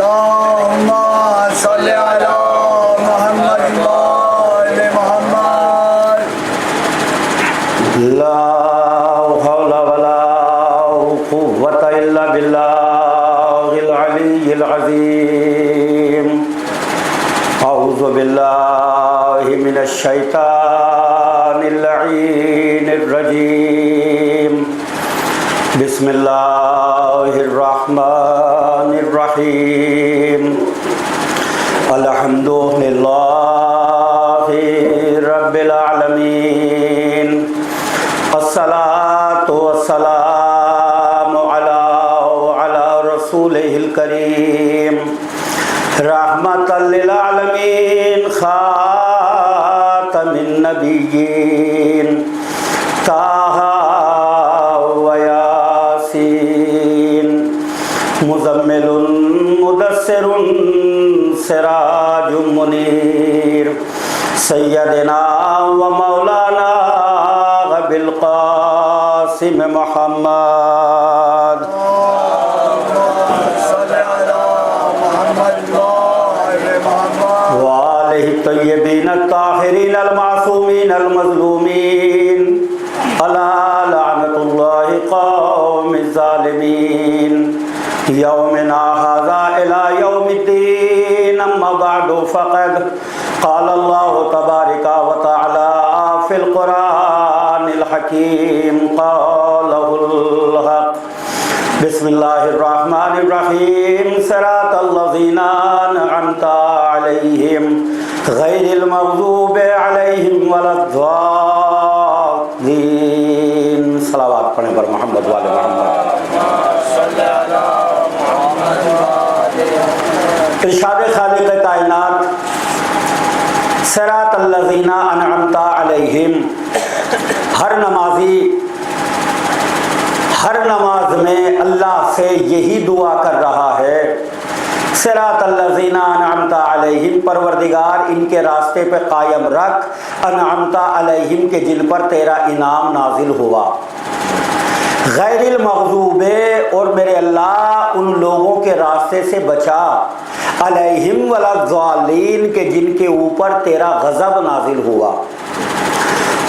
اللهم صل على محمد وآل محمد. لا حول ولا قوة إلا بالله العلي العظيم. أعوذ بالله من الشيطان اللعين الرجيم. بسم الله الرحمن الرحيم. الحمد لله رب العالمين. الصلاة والسلام على رسوله الكريم. رحمة للعالمين خاتم النبيين. طه وياسين. مزمل مدثر سراج منير. سيدنا ومولانا بالقاسم محمد. وآلہ الطیبین الطاہرین المعصومین المظلومین. الا لعنت اللہ قوم الظالمین. یومنا ھذا الی یوم الدین. اما بعد فقد قال اللہ تبارک و تعالی فی القرآن الحکیم. قالہ الحق. بسم اللہ الرحمن الرحیم. صراط الذین انعمت علیہم غیر المغضوب علیہم ولا الضالین. صلوات پڑھیں پر محمد وآل محمد. ارشاد خالق کائنات. صراط الذین انعمت علیہم. ہر نمازی ہر نماز میں اللہ سے یہی دعا کر رہا ہے. صراط الذین انعمت علیہم. پروردگار ان کے راستے پہ قائم رکھ. انعمت علیہم کے جن پر تیرا انعام نازل ہوا. غیر المغضوب. اور میرے اللہ ان لوگوں کے راستے سے بچا. علیہم ولا الضالین کے جن کے اوپر تیرا غضب نازل ہوا.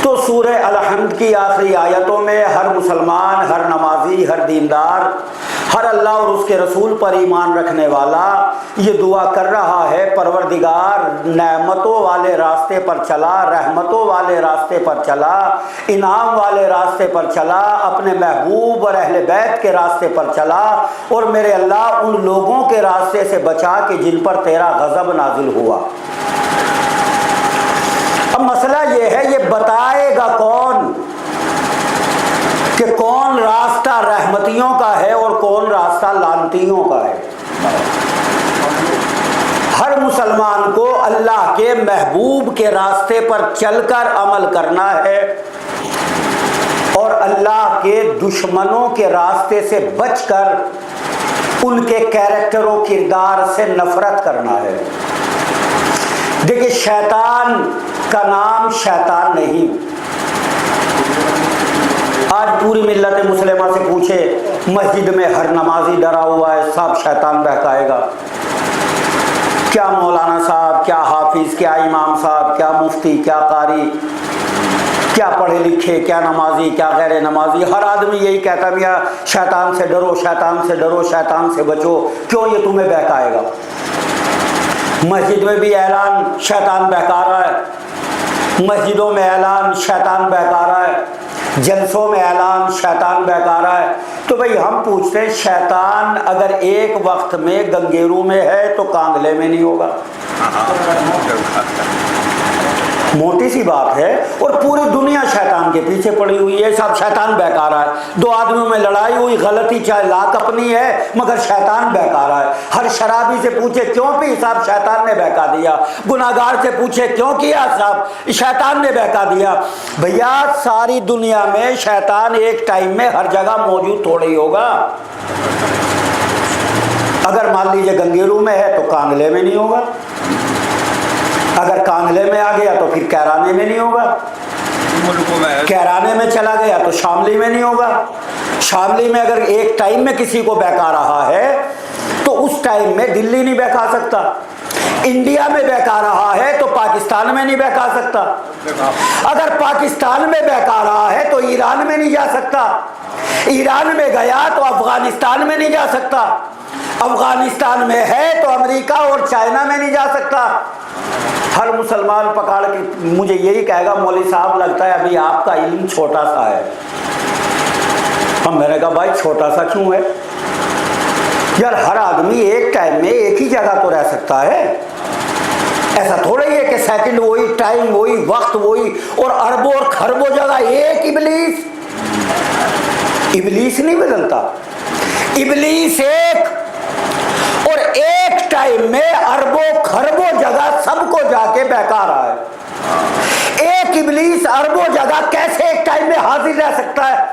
تو سورہ الحمد کی آخری آیتوں میں ہر مسلمان، ہر نمازی، ہر دیندار، ہر اللہ اور اس کے رسول پر ایمان رکھنے والا یہ دعا کر رہا ہے، پروردگار نعمتوں والے راستے پر چلا، رحمتوں والے راستے پر چلا، انعام والے راستے پر چلا، اپنے محبوب اور اہل بیت کے راستے پر چلا، اور میرے اللہ ان لوگوں کے راستے سے بچا کہ جن پر تیرا غضب نازل ہوا. اب مسئلہ یہ ہے، یہ بتائے گا کون کہ کون راستہ رحمتیوں کا ہے اور کون راستہ لعنتیوں کا ہے؟ ہر مسلمان کو اللہ کے محبوب کے راستے پر چل کر عمل کرنا ہے اور اللہ کے دشمنوں کے راستے سے بچ کر ان کے کیریکٹر و کردار سے نفرت کرنا ہے. دیکھیں، شیطان کا نام شیطان نہیں. آج پوری ملت مسلمہ سے پوچھے، مسجد میں ہر نمازی ڈرا ہوا ہے صاحب شیطان بہکائے گا. کیا مولانا صاحب، کیا حافظ، کیا امام صاحب، کیا مفتی، کیا قاری، کیا پڑھے لکھے، کیا نمازی، کیا غیر نمازی، ہر آدمی یہی کہتا ہے شیطان سے ڈرو، شیطان سے ڈرو، شیطان سے بچو. کیوں؟ یہ تمہیں بہکائے گا. مسجد میں بھی اعلان شیطان بہکا رہا ہے، مسجدوں میں اعلان شیطان بہکا رہا ہے، جلسوں میں اعلان شیطان بہکا رہا ہے. تو بھئی ہم پوچھتے ہیں، شیطان اگر ایک وقت میں گنگیرو میں ہے تو کانگلے میں نہیں ہوگا؟ موٹی سی بات ہے. اور پوری دنیا شیطان کے پیچھے پڑی ہوئی ہے، سب شیطان بہکا رہا ہے. دو آدمیوں میں لڑائی ہوئی، غلطی چاہے لاکھ اپنی ہے مگر شیطان بہکا رہا ہے. ہر شرابی سے پوچھے کیوں پی؟ صاحب شیطان نے بہکا دیا. گناہگار سے پوچھے کیوں کیا؟ صاحب شیطان نے بہکا دیا. بھیا ساری دنیا میں شیطان ایک ٹائم میں ہر جگہ موجود تھوڑا ہی ہوگا. اگر مان لیجیے گنگیرو میں ہے تو کانگلے میں نہیں ہوگا، اگر کانگلے میں آ گیا تو پھر کیرانے میں نہیں ہوگا، کیرانے میں چلا گیا تو شاملی میں نہیں ہوگا. شاملی میں اگر ایک ٹائم میں کسی کو بہکا رہا ہے تو اس ٹائم میں دلی نہیں بہکا سکتا، انڈیا میں بہکا رہا ہے تو پاکستان میں نہیں بہکا سکتا، اگر پاکستان میں بہکا رہا ہے تو ایران میں نہیں جا سکتا، ایران میں گیا تو افغانستان میں نہیں جا سکتا، افغانستان میں ہے تو امریکہ اور چائنا میں نہیں جا سکتا۔ ہر مسلمان پکڑ کے مجھے یہی کہے گا مولوی صاحب لگتا ہے ابھی آپ کا علم چھوٹا سا ہے۔ ہم میں نے کہا بھائی چھوٹا سا کیوں ہے یار، ہر آدمی ایک ٹائم میں ایک ہی جگہ تو رہ سکتا ہے، ایسا تھوڑا ہی ہے کہ سیکنڈ وہی، ٹائم وہی، وقت وہی، اور اربوں اور خربوں جگہ ایک ابلیس نہیں بدلتا، ابلیس ایک، اور ایک ٹائم میں اربوں خربوں جگہ سب کو جا کے بہکا رہا ہے۔ ایک ابلیس اربوں جگہ کیسے ایک ٹائم میں حاضر رہ سکتا ہے؟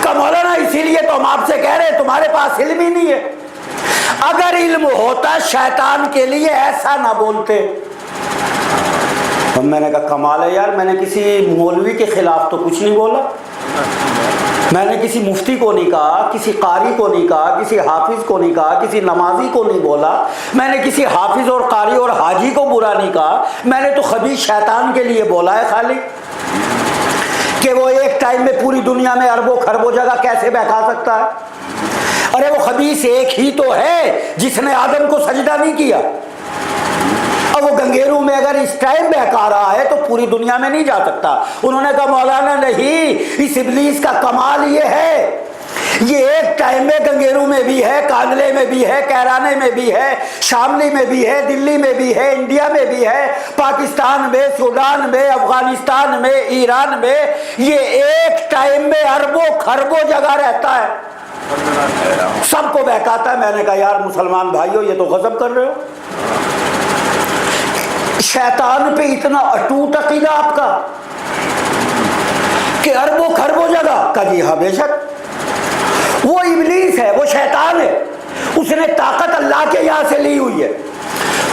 کہ مولانا اسی لیے تو ہم آپ سے کہہ رہے ہیں تمہارے پاس علم ہی نہیں ہے، اگر علم ہوتا شیطان کے لیے ایسا نہ بولتے۔ میں نے کہا کمال ہے یار، میں نے کسی مولوی کے خلاف تو کچھ نہیں بولا، میں نے کسی مفتی کو نہیں کہا، کسی قاری کو نہیں کہا، کسی حافظ کو نہیں کہا، کسی نمازی کو نہیں بولا، میں نے کسی حافظ اور قاری اور حاجی کو برا نہیں کہا، میں نے تو خبیث شیطان کے لیے بولا ہے خالی کہ وہ ایک ٹائم میں پوری دنیا میں اربوں خربوں جگہ کیسے بہکا سکتا ہے۔ ارے وہ خبیث ایک ہی تو ہے جس نے آدم کو سجدہ نہیں کیا، اور وہ گنگیرو میں اگر اس ٹائم بہکا رہا ہے تو پوری دنیا میں نہیں جا سکتا۔ انہوں نے کہا مولانا نہیں، اس ابلیس کا کمال یہ ہے، یہ ایک ٹائم میں گنگیرو میں بھی ہے، کانگلے میں بھی ہے، کیرانے میں بھی ہے، شاملی میں بھی ہے، دلی میں بھی ہے، انڈیا میں بھی ہے، پاکستان میں، سوڈان میں، افغانستان میں، ایران میں، یہ ایک ٹائم میں اربوں خربوں جگہ رہتا ہے، سب کو بہکاتا ہے۔ میں نے کہا یار مسلمان بھائیو یہ تو غضب کر رہے ہو، شیطان پہ اتنا اٹوٹ عقیدہ آپ کا کہ اربوں خربوں جگہ کا؟ جی ہاں بے شک، وہ ابلیس ہے، وہ شیطان ہے، اس نے طاقت اللہ کے یہاں سے لی ہوئی ہے،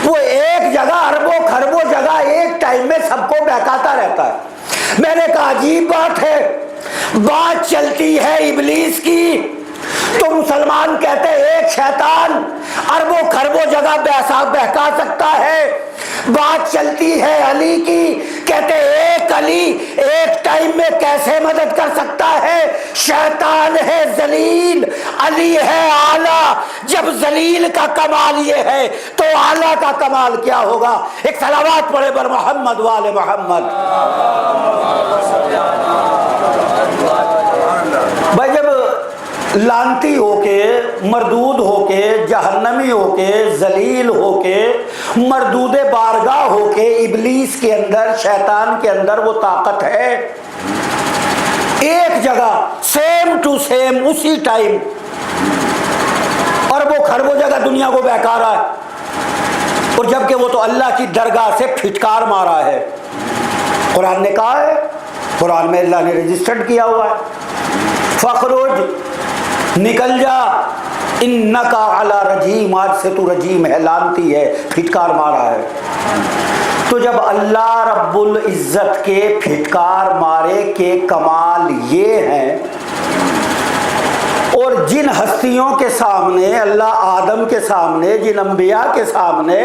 وہ ایک جگہ اربوں خربوں جگہ ایک ٹائم میں سب کو بہکاتا رہتا ہے۔ میں نے کہا عجیب بات ہے، بات چلتی ہے ابلیس کی تو مسلمان کہتے ہیں ایک شیطان اربوں خربوں جگہ بہکا سکتا ہے، بات چلتی ہے علی کی، کہتے ایک علی ایک ٹائم میں کیسے مدد کر سکتا ہے؟ شیطان ہے ذلیل، علی ہے اعلیٰ، جب ذلیل کا کمال یہ ہے تو اعلیٰ کا کمال کیا ہوگا؟ ایک صلوات پڑھے بر محمد وآل محمد۔ بھائی جب لانتی ہو کے، مردود ہو کے، جہنمی ہو کے، ذلیل ہو کے، مردود بارگاہ ہو کے ابلیس کے اندر، شیطان کے اندر وہ طاقت ہے، ایک جگہ سیم ٹو سیم اسی ٹائم اربوں خربوں جگہ دنیا کو بہکا رہا ہے، اور جبکہ وہ تو اللہ کی درگاہ سے پھٹکار مارا ہے۔ قرآن نے کہا ہے، قرآن میں اللہ نے رجسٹرڈ کیا ہوا ہے، فخرج نکل جا انکا علی رجیم، آج سے تو رجیم ہے، لانتی ہے، پھٹکار مارا ہے۔ تو جب اللہ رب العزت کے پھٹکار مارے کے کمال یہ ہیں، اور جن ہستیوں کے سامنے، اللہ آدم کے سامنے، جن انبیاء کے سامنے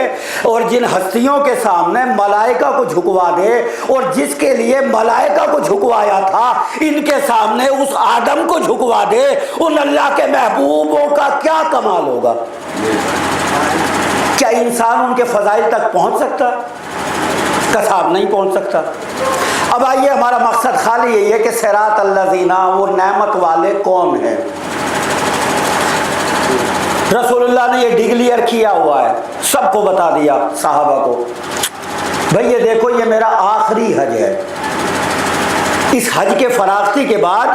اور جن ہستیوں کے سامنے ملائکہ کو جھکوا دے، اور جس کے لیے ملائکہ کو جھکوایا تھا ان کے سامنے اس آدم کو جھکوا دے، ان اللہ کے محبوبوں کا کیا کمال ہوگا؟ کیا انسان ان کے فضائل تک پہنچ سکتا؟ کساب نہیں پہنچ سکتا۔ اب آئیے، ہمارا مقصد خالی یہی ہے کہ صراط الذین، وہ نعمت والے کون ہیں؟ رسول اللہ نے یہ ڈکلیئر کیا ہوا ہے، سب کو بتا دیا صحابہ کو، بھئی یہ دیکھو یہ میرا آخری حج ہے، اس حج کے فراغتی کے بعد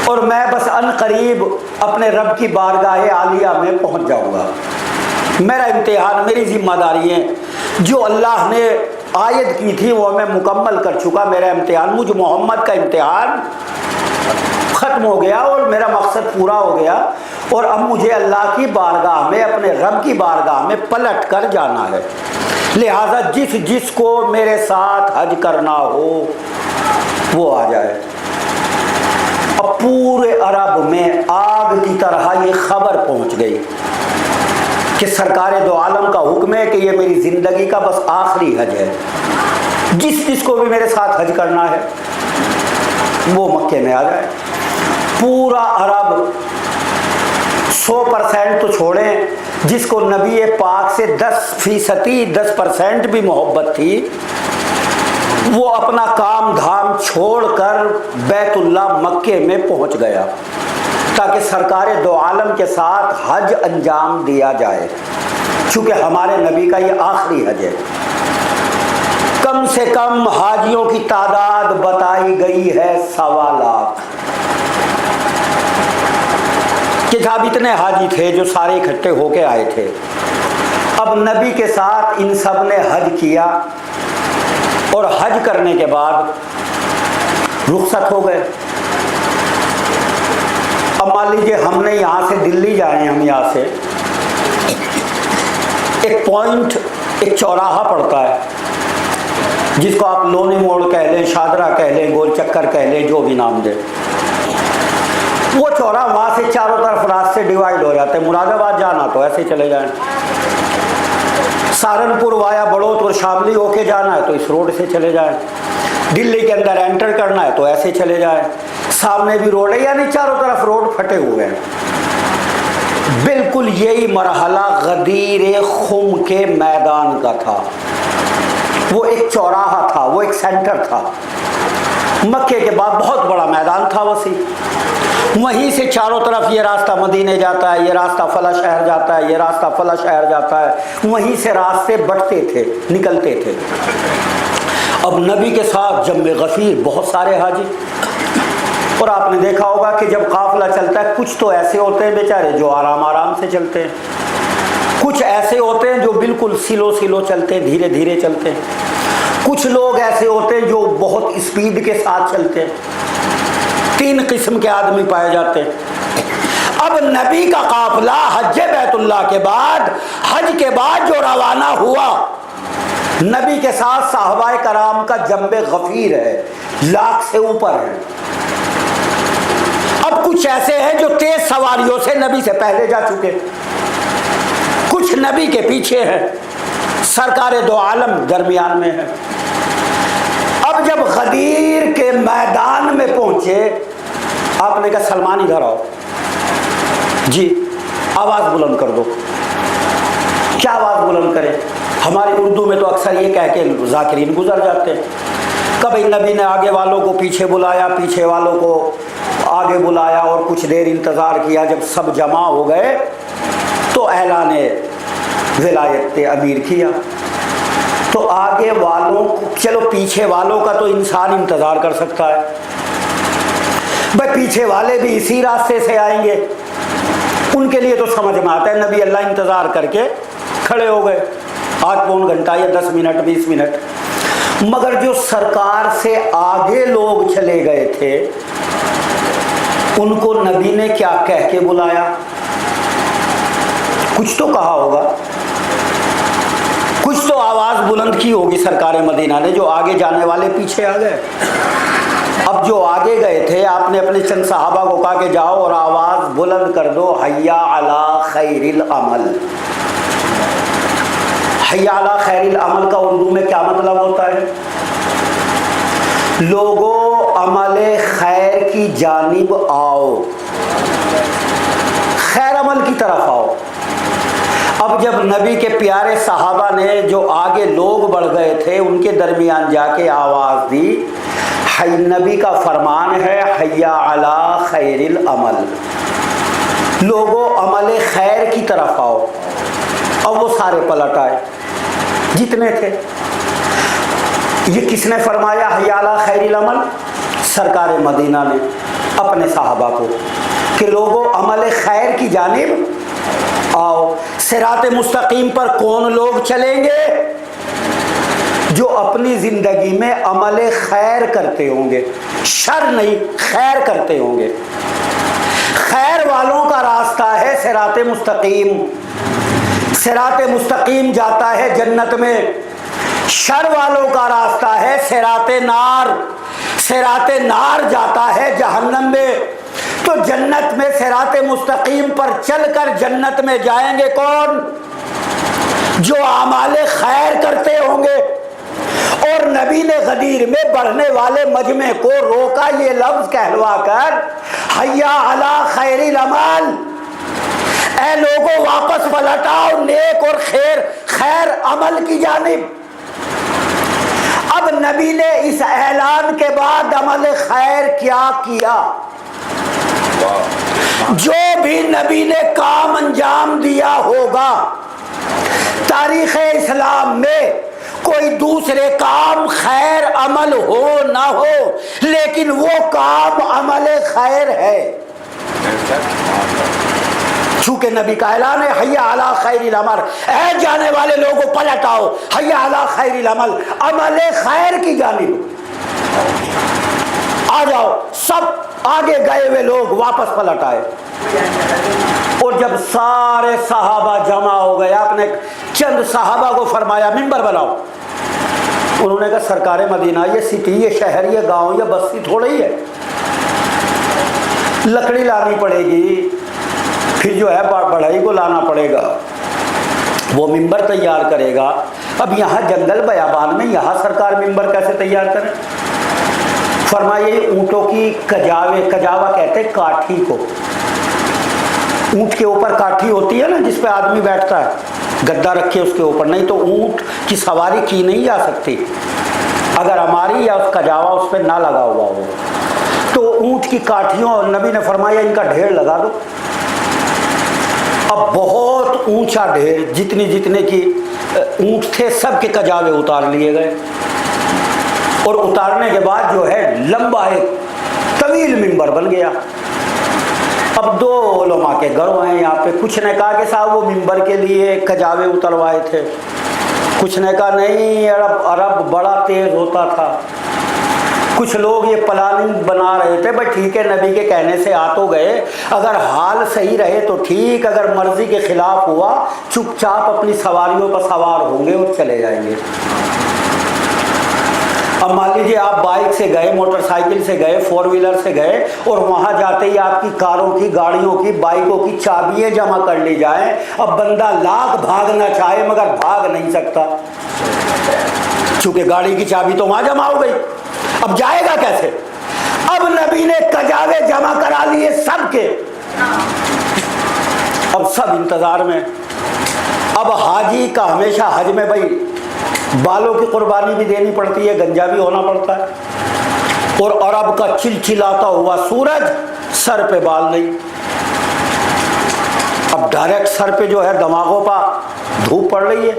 اور میں بس ان قریب اپنے رب کی بارگاہ عالیہ میں پہنچ جاؤں گا، میرا امتحان، میری ذمہ داریاں جو اللہ نے عائد کی تھی وہ میں مکمل کر چکا، میرا امتحان، مجھ محمد کا امتحان ختم ہو گیا اور میرا مقصد پورا ہو گیا، اور اب مجھے اللہ کی بارگاہ میں، اپنے رب کی بارگاہ میں پلٹ کر جانا ہے۔ لہٰذا جس کو میرے ساتھ حج کرنا ہو وہ آ جائے۔ اب پورے عرب میں آگ کی طرح یہ خبر پہنچ گئی کہ سرکار دو عالم کا حکم ہے کہ یہ میری زندگی کا بس آخری حج ہے، جس کو بھی میرے ساتھ حج کرنا ہے وہ مکے میں آ جائے۔ پورا عرب 100% تو چھوڑیں، جس کو نبی پاک سے 10% بھی محبت تھی، وہ اپنا کام دھام چھوڑ کر بیت اللہ مکے میں پہنچ گیا تاکہ سرکار دو عالم کے ساتھ حج انجام دیا جائے، چونکہ ہمارے نبی کا یہ آخری حج ہے۔ کم سے کم حاجیوں کی تعداد بتائی گئی ہے 1.25 لاکھ، کہ جب اتنے حاجی تھے جو سارے اکٹھے ہو کے آئے تھے۔ اب نبی کے ساتھ ان سب نے حج کیا اور حج کرنے کے بعد رخصت ہو گئے۔ اب مان لیجیے ہم نے یہاں سے دلی جائیں، ہم یہاں سے ایک چوراہا پڑتا ہے جس کو آپ لونی موڑ کہہ لیں، شادرہ کہہ لیں، گول چکر کہہ لیں، جو بھی نام دیں۔ وہ چوراہا وہاں سے چاروں طرف راستے ڈیوائیڈ ہو جاتے ہیں۔ مراد آباد جانا تو ایسے چلے جائیں، سہارنپور وایا بڑوت اور شاملی ہو کے جانا ہے تو اس روڈ سے چلے جائیں، دلی کے اندر انٹر کرنا ہے تو ایسے چلے جائیں، سامنے بھی روڈ ہے، یعنی چاروں طرف روڈ پھٹے ہوئے ہیں۔ بالکل یہی مرحلہ غدیر خم کے میدان کا تھا۔ وہ ایک چوراہا تھا، وہ ایک سینٹر تھا، مکے کے بعد بہت بڑا میدان تھا وسیع۔ وہیں سے چاروں طرف یہ راستہ مدینے جاتا ہے، یہ راستہ فلاں شہر جاتا ہے، یہ راستہ فلاں شہر جاتا ہے، وہیں سے راستے بٹتے تھے، نکلتے تھے۔ اب نبی کے ساتھ جم غفیر بہت سارے حاجی، اور آپ نے دیکھا ہوگا کہ جب قافلہ چلتا ہے کچھ تو ایسے ہوتے ہیں بیچارے جو آرام سے چلتے ہیں، کچھ ایسے ہوتے ہیں جو بالکل سلو چلتے ہیں، دھیرے دھیرے چلتے ہیں، کچھ لوگ ایسے ہوتے ہیں جو بہت اسپیڈ کے ساتھ چلتے ہیں۔ 3 قسم کے آدمی پائے جاتے ہیں۔ اب نبی کا قافلہ حج بیت اللہ کے بعد، حج کے بعد جو روانہ ہوا، نبی کے ساتھ صحابہ کرام کا جنب غفیر ہے، 1 لاکھ سے اوپر ہے۔ اب کچھ ایسے ہیں جو تیز سواریوں سے نبی سے پہلے جا چکے، کچھ نبی کے پیچھے ہیں، سرکار دو عالم درمیان میں ہے۔ اب جب غدیر کے میدان میں پہنچے، آپ نے کہا سلمان ادھر آؤ، جی آواز بلند کر دو۔ کیا آواز بلند کرے؟ ہماری اردو میں تو اکثر یہ کہہ کے ذاکرین گزر جاتے ہیں۔ کبھی نبی نے آگے والوں کو پیچھے بلایا، پیچھے والوں کو آگے بلایا، اور کچھ دیر انتظار کیا۔ جب سب جمع ہو گئے تو اعلان ولایت امیر کیا۔ تو آگے والوں کو، چلو پیچھے والوں کا تو انسان انتظار کر سکتا ہے، بھائی پیچھے والے بھی اسی راستے سے آئیں گے، ان کے لیے تو سمجھ میں آتا ہے۔ نبی اللہ انتظار کر کے کھڑے ہو گئے، 8-9 گھنٹہ یا 10 منٹ 20 منٹ۔ مگر جو سرکار سے آگے لوگ چلے گئے تھے ان کو نبی نے کیا کہہ کے بلایا؟ کچھ تو کہا ہوگا، کچھ تو آواز بلند کی ہوگی سرکار مدینہ نے، جو آگے جانے والے پیچھے آ گئے۔ اب جو آگے گئے تھے، آپ نے اپنے چند صحابہ کو کہا کہ جاؤ اور آواز بلند کر دو، حیا علی خیر العمل۔ حیا علی خیر العمل کا اردو میں کیا مطلب ہوتا ہے؟ لوگوں عمل خیر کی جانب آؤ، خیر عمل کی طرف آؤ۔ اب جب نبی کے پیارے صحابہ نے، جو آگے لوگ بڑھ گئے تھے، ان کے درمیان جا کے آواز دی، نبی کا فرمان ہے حیا علی خیر العمل، لوگوں عمل خیر کی طرف آؤ۔ اب وہ سارے پلٹ آئے جتنے تھے۔ یہ کس نے فرمایا حیا علی خیر العمل؟ سرکار مدینہ نے اپنے صحابہ کو، کہ لوگوں عمل خیر کی جانب آؤ۔ صراط مستقیم پر کون لوگ چلیں گے؟ جو اپنی زندگی میں عمل خیر کرتے ہوں گے، شر نہیں، خیر کرتے ہوں گے۔ خیر والوں کا راستہ ہے صراط مستقیم، صراط مستقیم جاتا ہے جنت میں۔ شر والوں کا راستہ ہے صراط نار، صراط نار جاتا ہے جہنم میں۔ تو جنت میں صراط مستقیم پر چل کر جنت میں جائیں گے کون؟ جو اعمال خیر کرتے ہوں گے. اور نبی نے غدیر میں بڑھنے والے مجمع کو روکا یہ لفظ کہلوا کر، حیا علی خیر العمل، اے لوگوں واپس پلٹ آؤ نیک اور خیر عمل کی جانب. اب نبی نے اس اعلان کے بعد عمل خیر کیا کیا؟ جو بھی نبی نے کام انجام دیا ہوگا تاریخ اسلام میں، کوئی دوسرے کام خیر عمل ہو نہ ہو، لیکن وہ کام عمل خیر ہے. چونکہ نبی کا اعلان ہے حیا علی خیر العمل، اے جانے والے لوگوں پلٹ آؤ، حیا علی خیر العمل، عمل خیر کی جانب آ جاؤ. سب آگے گئے ہوئے لوگ واپس پلٹ آئے. اور جب سارے صحابہ جمع ہو گئے، آپ نے چند صحابہ کو فرمایا ممبر بناؤ. انہوں نے کہا سرکار مدینہ یہ سٹی، یہ شہر، یہ گاؤں، یہ بستی تھوڑا ہی ہے، لکڑی لانی پڑے گی، پھر جو ہے بڑھائی کو لانا پڑے گا، وہ ممبر تیار کرے گا. اب یہاں جنگل بیابان میں یہاں سرکار ممبر کیسے تیار کرے؟ فرمایا یہ اونٹوں کی کجاوا کہتے ہیں کاٹھی کو. اونٹ کے اوپر کاٹھی ہوتی ہے نا جس پہ آدمی بیٹھتا ہے، گدا رکھے اس کے اوپر، نہیں تو اونٹ کی سواری کی نہیں جا سکتی اگر ہماری یا اس کجاوا اس پہ نہ لگا ہوا ہو. تو اونٹ کی کاٹھیوں نبی نے فرمایا ان کا ڈھیر لگا دو. اب بہت اونچا ڈھیر، جتنے کی اونٹ تھے سب کے کجاوے اتار لیے گئے. اور اتارنے کے بعد جو ہے لمبا ایک طویل ممبر بن گیا. اب دو علماء کے گروہ ہیں یہاں پہ. کچھ نے کہا کہ صاحب وہ ممبر کے لیے کجاوے اتروائے تھے، کچھ نے کہا نہیں عرب بڑا تیز ہوتا تھا، کچھ لوگ یہ پلاننگ بنا رہے تھے. بھائی ٹھیک ہے نبی کے کہنے سے آ تو گئے، اگر حال صحیح رہے تو ٹھیک، اگر مرضی کے خلاف ہوا چپ چاپ اپنی سواریوں پر سوار ہوں گے اور چلے جائیں گے. اب مان لیجیے آپ بائک سے گئے، موٹر سائیکل سے گئے، فور ویلر سے گئے، اور وہاں جاتے ہی آپ کی کاروں کی، گاڑیوں کی، بائکوں کی چابیاں جمع کر لی جائیں. اب بندہ لاکھ بھاگنا چاہے مگر بھاگ نہیں سکتا، چونکہ گاڑی کی چابی تو وہاں جمع ہو گئی. اب جائے گا کیسے؟ اب نبی نے کجاوے جمع کرا لیے سب کے. اب سب انتظار میں. اب حاجی کا ہمیشہ حج میں بھائی بالوں کی قربانی بھی دینی پڑتی ہے، گنجا بھی ہونا پڑتا ہے. اور عرب کا چلچلاتا ہوا سورج، سر پہ بال نہیں. اب ڈائریکٹ سر پہ جو ہے دماغوں پہ دھوپ پڑ رہی ہے.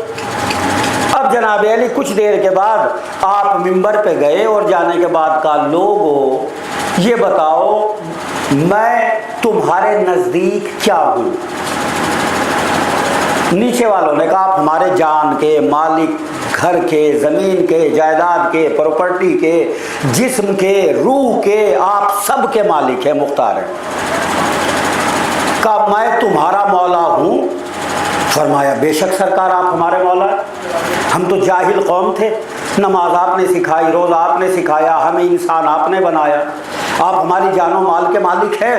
اب جناب علی کچھ دیر کے بعد آپ ممبر پہ گئے اور جانے کے بعد کہا لوگو یہ بتاؤ میں تمہارے نزدیک کیا ہوں؟ نیچے والوں نے کہا آپ ہمارے جان کے مالک، گھر کے، زمین کے، جائیداد کے، پراپرٹی کے، جسم کے، روح کے، آپ سب کے مالک ہیں، مختار ہیں. کہا میں تمہارا مولا ہوں. فرمایا بے شک سرکار آپ ہمارے مولا ہیں، ہم تو جاہل قوم تھے، نماز آپ نے سکھائی، روزہ آپ نے سکھایا، ہمیں انسان آپ نے بنایا، آپ ہماری جان و مال کے مالک ہیں.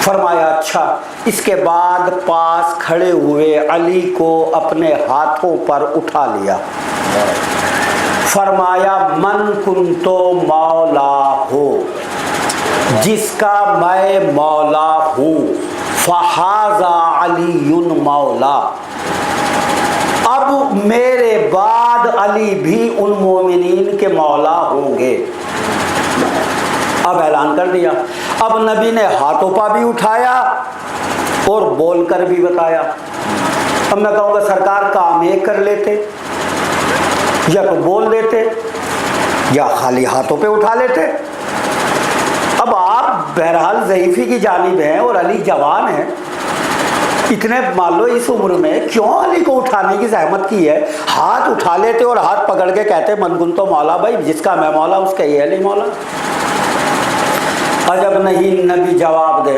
فرمایا اچھا. اس کے بعد پاس کھڑے ہوئے علی کو اپنے ہاتھوں پر اٹھا لیا. فرمایا من کنتو مولا ہو، جس کا میں مولا ہوں، فہذا علی مولا، اب میرے بعد علی بھی ان مومنین کے مولا ہوں گے. اب اعلان کر دیا. اب نبی نے ہاتھوں پا بھی اٹھایا اور بول کر بھی بتایا. اب میں کہوں گا سرکار کام ایک کر لیتے، یا تو بول دیتے یا خالی ہاتھوں پہ اٹھا لیتے. اب آپ بہرحال ضعیفی کی جانب ہیں اور علی جوان ہیں، اتنے مان لو اس عمر میں کیوں علی کو اٹھانے کی زحمت کی ہے؟ ہاتھ اٹھا لیتے اور ہاتھ پکڑ کے کہتے من کن تو مولا، بھائی جس کا میں مولا اس کا یہ علی مولا. عجب نہیں نبی جواب دے،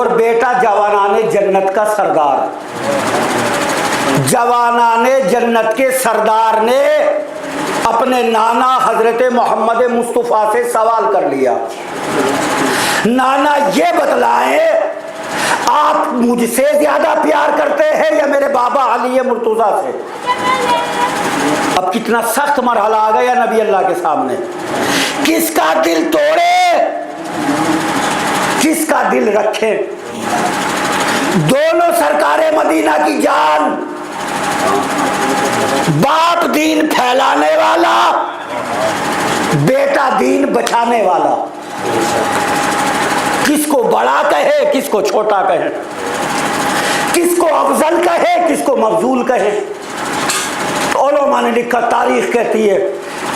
اور بیٹا جوانان جنت کا سردار. جوانان جنت کے سردار نے اپنے نانا حضرت محمد مصطفیٰ سے سوال کر لیا, نانا یہ بتلائیں آپ مجھ سے زیادہ پیار کرتے ہیں یا میرے بابا علی مرتضیٰ سے؟ اب کتنا سخت مرحلہ آ گیا نبی اللہ کے سامنے. کس کا دل توڑے, کس کا دل رکھے؟ دونوں سرکار مدینہ کی جان, باپ دین پھیلانے والا, بیٹا دین بچانے والا. کس کو بڑا کہے, کس کو چھوٹا کہے, کس کو افضل کہے, کس کو مفضول کہے. علماء نے لکھا, تاریخ کہتی ہے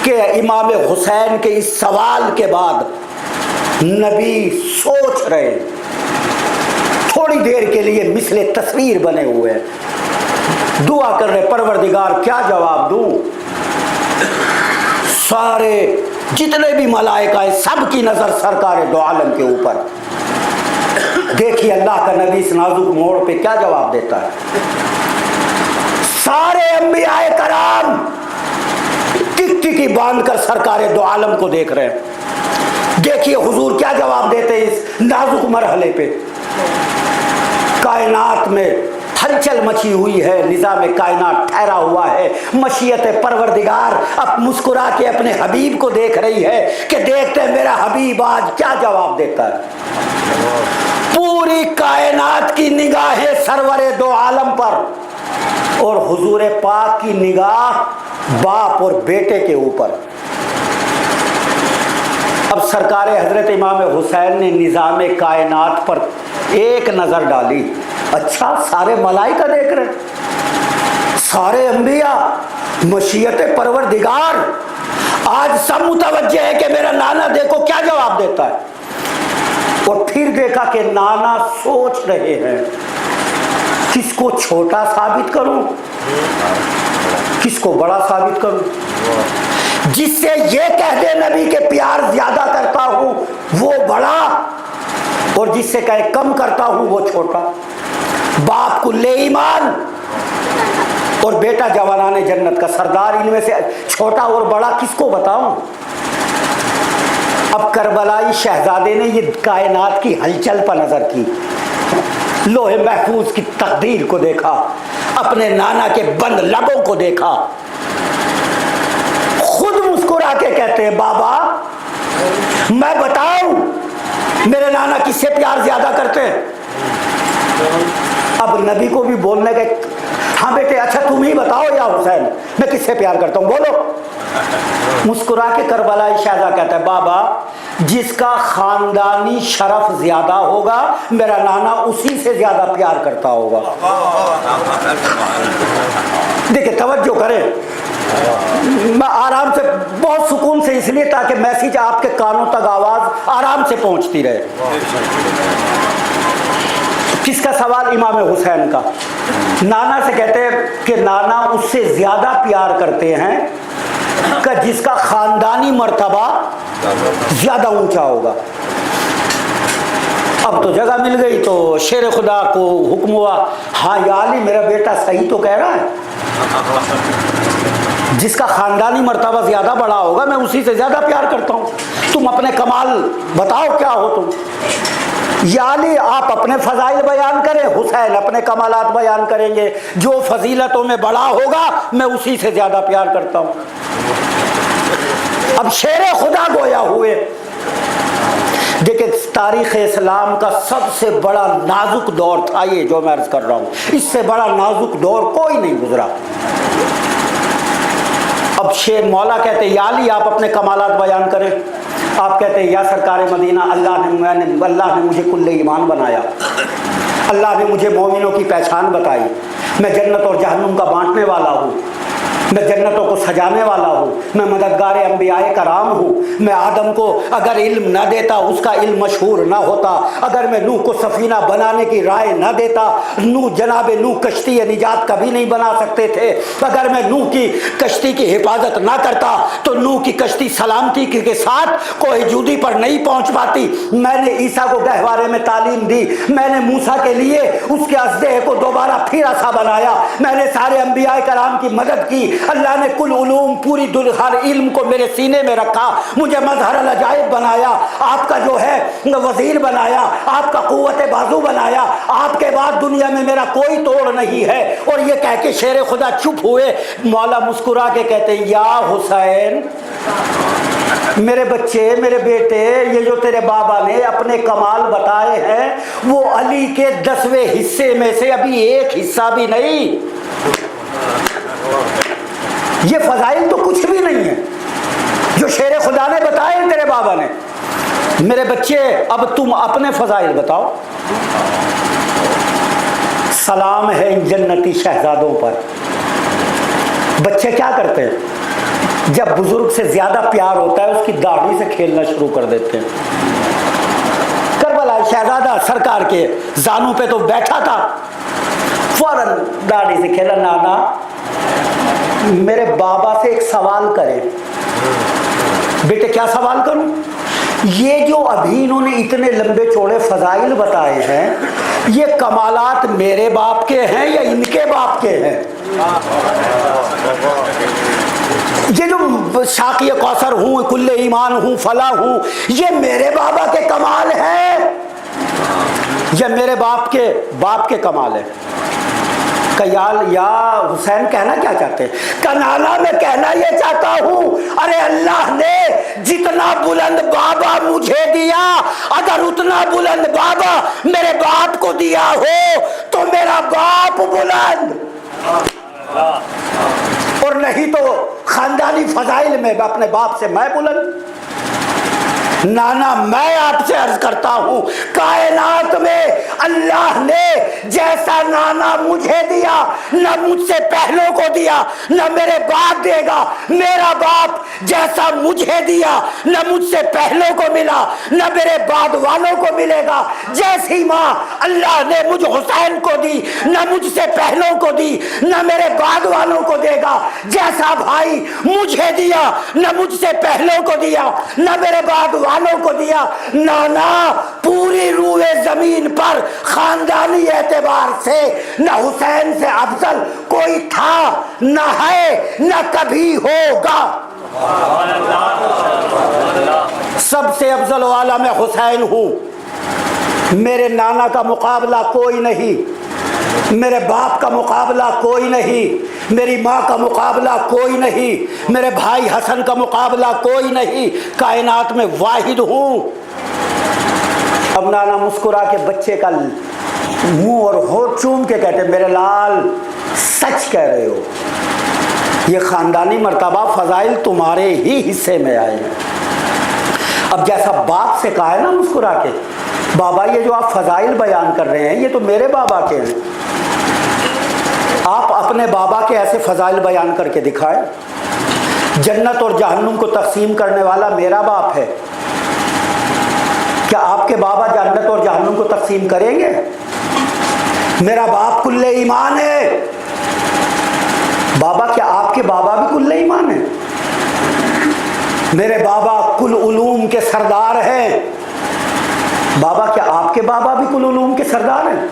کہ امام حسین کے اس سوال کے بعد نبی سوچ رہے, تھوڑی دیر کے لیے مثل تصویر بنے ہوئے, دعا کر رہے پروردگار کیا جواب دوں. سارے جتنے بھی ملائکہ ہیں سب کی نظر سرکار دو عالم کے اوپر. دیکھیے اللہ کا نبی اس نازک موڑ پہ کیا جواب دیتا ہے. سارے انبیاء کرام ٹک ٹکی باندھ کر سرکار دو عالم کو دیکھ رہے ہیں. دیکھیے حضور کیا جواب دیتے ہیں اس نازک مرحلے پہ. کائنات میں ہلچل مچی ہوئی ہے, نظام کائنات ٹھہرا ہوا ہے, مشیت پروردگار اب مسکرا کے اپنے حبیب کو دیکھ رہی ہے کہ دیکھتے ہیں میرا حبیب آج کیا جواب دیتا ہے. پوری کائنات کی نگاہیں سرور دو عالم پر اور حضور پاک کی نگاہ باپ اور بیٹے کے اوپر. اب سرکار حضرت امام حسین نے نظام کائنات پر ایک نظر ڈالی. اچھا سارے ملائکہ دیکھ رہے, سارے انبیاء, مشیت پروردگار, آج سب متوجہ ہے کہ میرا نانا دیکھو کیا جواب دیتا ہے. اور پھر دیکھا کہ نانا سوچ رہے ہیں کس کو چھوٹا ثابت کروں, کس کو بڑا ثابت کروں. جس سے یہ کہہ دے نبی کے پیار زیادہ کرتا ہوں وہ بڑا, اور جس سے کہے کم کرتا ہوں وہ چھوٹا. باپ کلے ایمان اور بیٹا جوانان جنت کا سردار, ان میں سے چھوٹا اور بڑا کس کو بتاؤں. اب کربلائی شہزادے نے یہ کائنات کی ہلچل پر نظر کی, لوح محفوظ کی تقدیر کو دیکھا, اپنے نانا کے بند لبوں کو دیکھا, خود مسکرا کے کہتے ہیں بابا میں بتاؤں میرے نانا کس سے پیار زیادہ کرتے ہیں. اب نبی کو بھی بولنے کا, ہاں بیٹے اچھا تم ہی بتاؤ یا حسین میں کس سے پیار کرتا ہوں, بولو. مسکرا کے کربلائی شہزادہ کہتا ہے بابا جس کا خاندانی شرف زیادہ ہوگا میرا نانا اسی سے زیادہ پیار کرتا ہوگا. دیکھیں توجہ کریں, میں آرام سے بہت سکون سے, اس لیے تاکہ میسیج آپ کے کانوں تک آواز آرام سے پہنچتی رہے. کس کا سوال؟ امام حسین کا. نانا سے کہتے ہیں کہ نانا اس سے زیادہ پیار کرتے ہیں کہ جس کا خاندانی مرتبہ زیادہ اونچا ہوگا. اب تو جگہ مل گئی تو شیر خدا کو حکم ہوا, ہاں یا علی میرا بیٹا صحیح تو کہہ رہا ہے, جس کا خاندانی مرتبہ زیادہ بڑا ہوگا میں اسی سے زیادہ پیار کرتا ہوں. تم اپنے کمال بتاؤ کیا ہو تم. یا علی آپ اپنے فضائل بیان کریں, حسین اپنے کمالات بیان کریں گے, جو فضیلتوں میں بڑا ہوگا میں اسی سے زیادہ پیار کرتا ہوں. اب شیر خدا گویا ہوئے. دیکھیں تاریخ اسلام کا سب سے بڑا نازک دور تھا یہ جو میں عرض کر رہا ہوں, اس سے بڑا نازک دور کوئی نہیں گزرا. اب شیر مولا کہتے ہیں یا علی آپ اپنے کمالات بیان کریں. آپ کہتے ہیں یا سرکار مدینہ اللہ نے مجھے کل ایمان بنایا, اللہ نے مجھے مومنوں کی پہچان بتائی, میں جنت اور جہنم کا بانٹنے والا ہوں, میں جنتوں کو سجانے والا ہوں، میں مددگار انبیاء کرام ہوں، میں آدم کو اگر علم نہ دیتا، اس کا علم مشہور نہ ہوتا، اگر میں نوح کو سفینہ بنانے کی رائے نہ دیتا، جناب نوح کشتی نجات کبھی نہیں بنا سکتے تھے، اگر میں نوح کی کشتی کی حفاظت نہ کرتا تو نوح کی کشتی سلامتی کے ساتھ کوہ جودی پر نہیں پہنچ پاتی۔ میں نے عیسیٰ کو گہوارے میں تعلیم دی، میں نے موسیٰ کے لیے اس کے اژدہے کو دوبارہ پھر ایسا بنایا، میں نے سارے انبیاء کرام کی مدد کی، اللہ نے کل علوم پوری ہر علم کو میرے سینے میں رکھا، مجھے مظہر العجائب بنایا، آپ کا جو ہے وزیر بنایا، آپ کا قوت بازو بنایا، آپ کے بعد دنیا میں میرا کوئی توڑ نہیں ہے۔ اور یہ کہہ کے شیر خدا چپ ہوئے، مولا مسکرا کے کہتے ہیں یا حسین، میرے بچے، میرے بیٹے، یہ جو تیرے بابا نے اپنے کمال بتائے ہیں وہ علی کے 10ویں حصے میں سے ابھی ایک حصہ بھی نہیں، یہ فضائل تو کچھ بھی نہیں ہے جو شیر خدا نے بتائے تیرے بابا نے۔ میرے بچے اب تم اپنے فضائل بتاؤ۔ سلام ہے ان جنتی شہزادوں پر۔ بچے کیا کرتے ہیں؟ جب بزرگ سے زیادہ پیار ہوتا ہے اس کی داڑھی سے کھیلنا شروع کر دیتے ہیں۔ کربلا شہزادہ سرکار کے زانوں پہ تو بیٹھا تھا، فوراً داڑھی سے کھیلا، نانا میرے بابا سے ایک سوال کرے۔ بیٹے کیا سوال کروں؟ یہ جو ابھی انہوں نے اتنے لمبے چوڑے فضائل بتائے ہیں یہ کمالات میرے باپ کے ہیں یا ان کے باپ کے ہیں؟ یہ جو شاقی کوثر ہوں، کل ایمان ہوں، فلاح ہوں، یہ میرے بابا کے کمال ہیں یا میرے باپ کے کمال ہے؟ یا حسین کہنا کیا چاہتے ہیں؟ کنانا میں کہنا یہ چاہتا ہوں، ارے اللہ نے جتنا بلند بابا مجھے دیا، اگر اتنا بلند بابا میرے باپ کو دیا ہو تو میرا باپ بلند، اور نہیں تو خاندانی فضائل میں اپنے باپ سے میں بلند۔ نانا میں آپ سے عرض کرتا ہوں کائنات میں اللہ نے جیسا نانا مجھے دیا نہ مجھ سے پہلوں کو دیا نہ میرے باپ دے گا، میرا باپ جیسا مجھے دیا نہ مجھ سے پہلوں کو ملا نہ میرے بعد والوں کو ملے گا، جیسی ماں اللہ نے مجھ حسین کو دی نہ مجھ سے پہلوں کو دی نہ میرے بعد والوں کو دے گا، جیسا بھائی مجھے دیا نہ مجھ سے پہلوں کو دیا نہ میرے بعد والوں کو دیا۔ نانا پوری روئے زمین پر خاندانی اعتبار سے نہ حسین سے افضل کوئی تھا، نہ ہے، نہ کبھی ہوگا۔ سب سے افضل والا میں حسین ہوں، میرے نانا کا مقابلہ کوئی نہیں، میرے باپ کا مقابلہ کوئی نہیں، میری ماں کا مقابلہ کوئی نہیں، میرے بھائی حسن کا مقابلہ کوئی نہیں، کائنات میں واحد ہوں۔ اب نانا مسکرا کے بچے کا منہ اور ہونٹ چوم کے کہتے میرے لال سچ کہہ رہے ہو، یہ خاندانی مرتبہ فضائل تمہارے ہی حصے میں آئے ہیں۔ اب جیسا باپ سے کہا ہے نا مسکرا کے، بابا یہ جو آپ فضائل بیان کر رہے ہیں یہ تو میرے بابا کے ہیں، آپ اپنے بابا کے ایسے فضائل بیان کر کے دکھائیں۔ جنت اور جہنم کو تقسیم کرنے والا میرا باپ ہے، کیا آپ کے بابا جنت اور جہنم کو تقسیم کریں گے؟ میرا باپ کل ایمان ہے، بابا کیا آپ کے بابا بھی کل ایمان ہیں؟ میرے بابا کل علوم کے سردار ہیں، بابا کیا آپ کے بابا بھی کل علوم کے سردار ہیں؟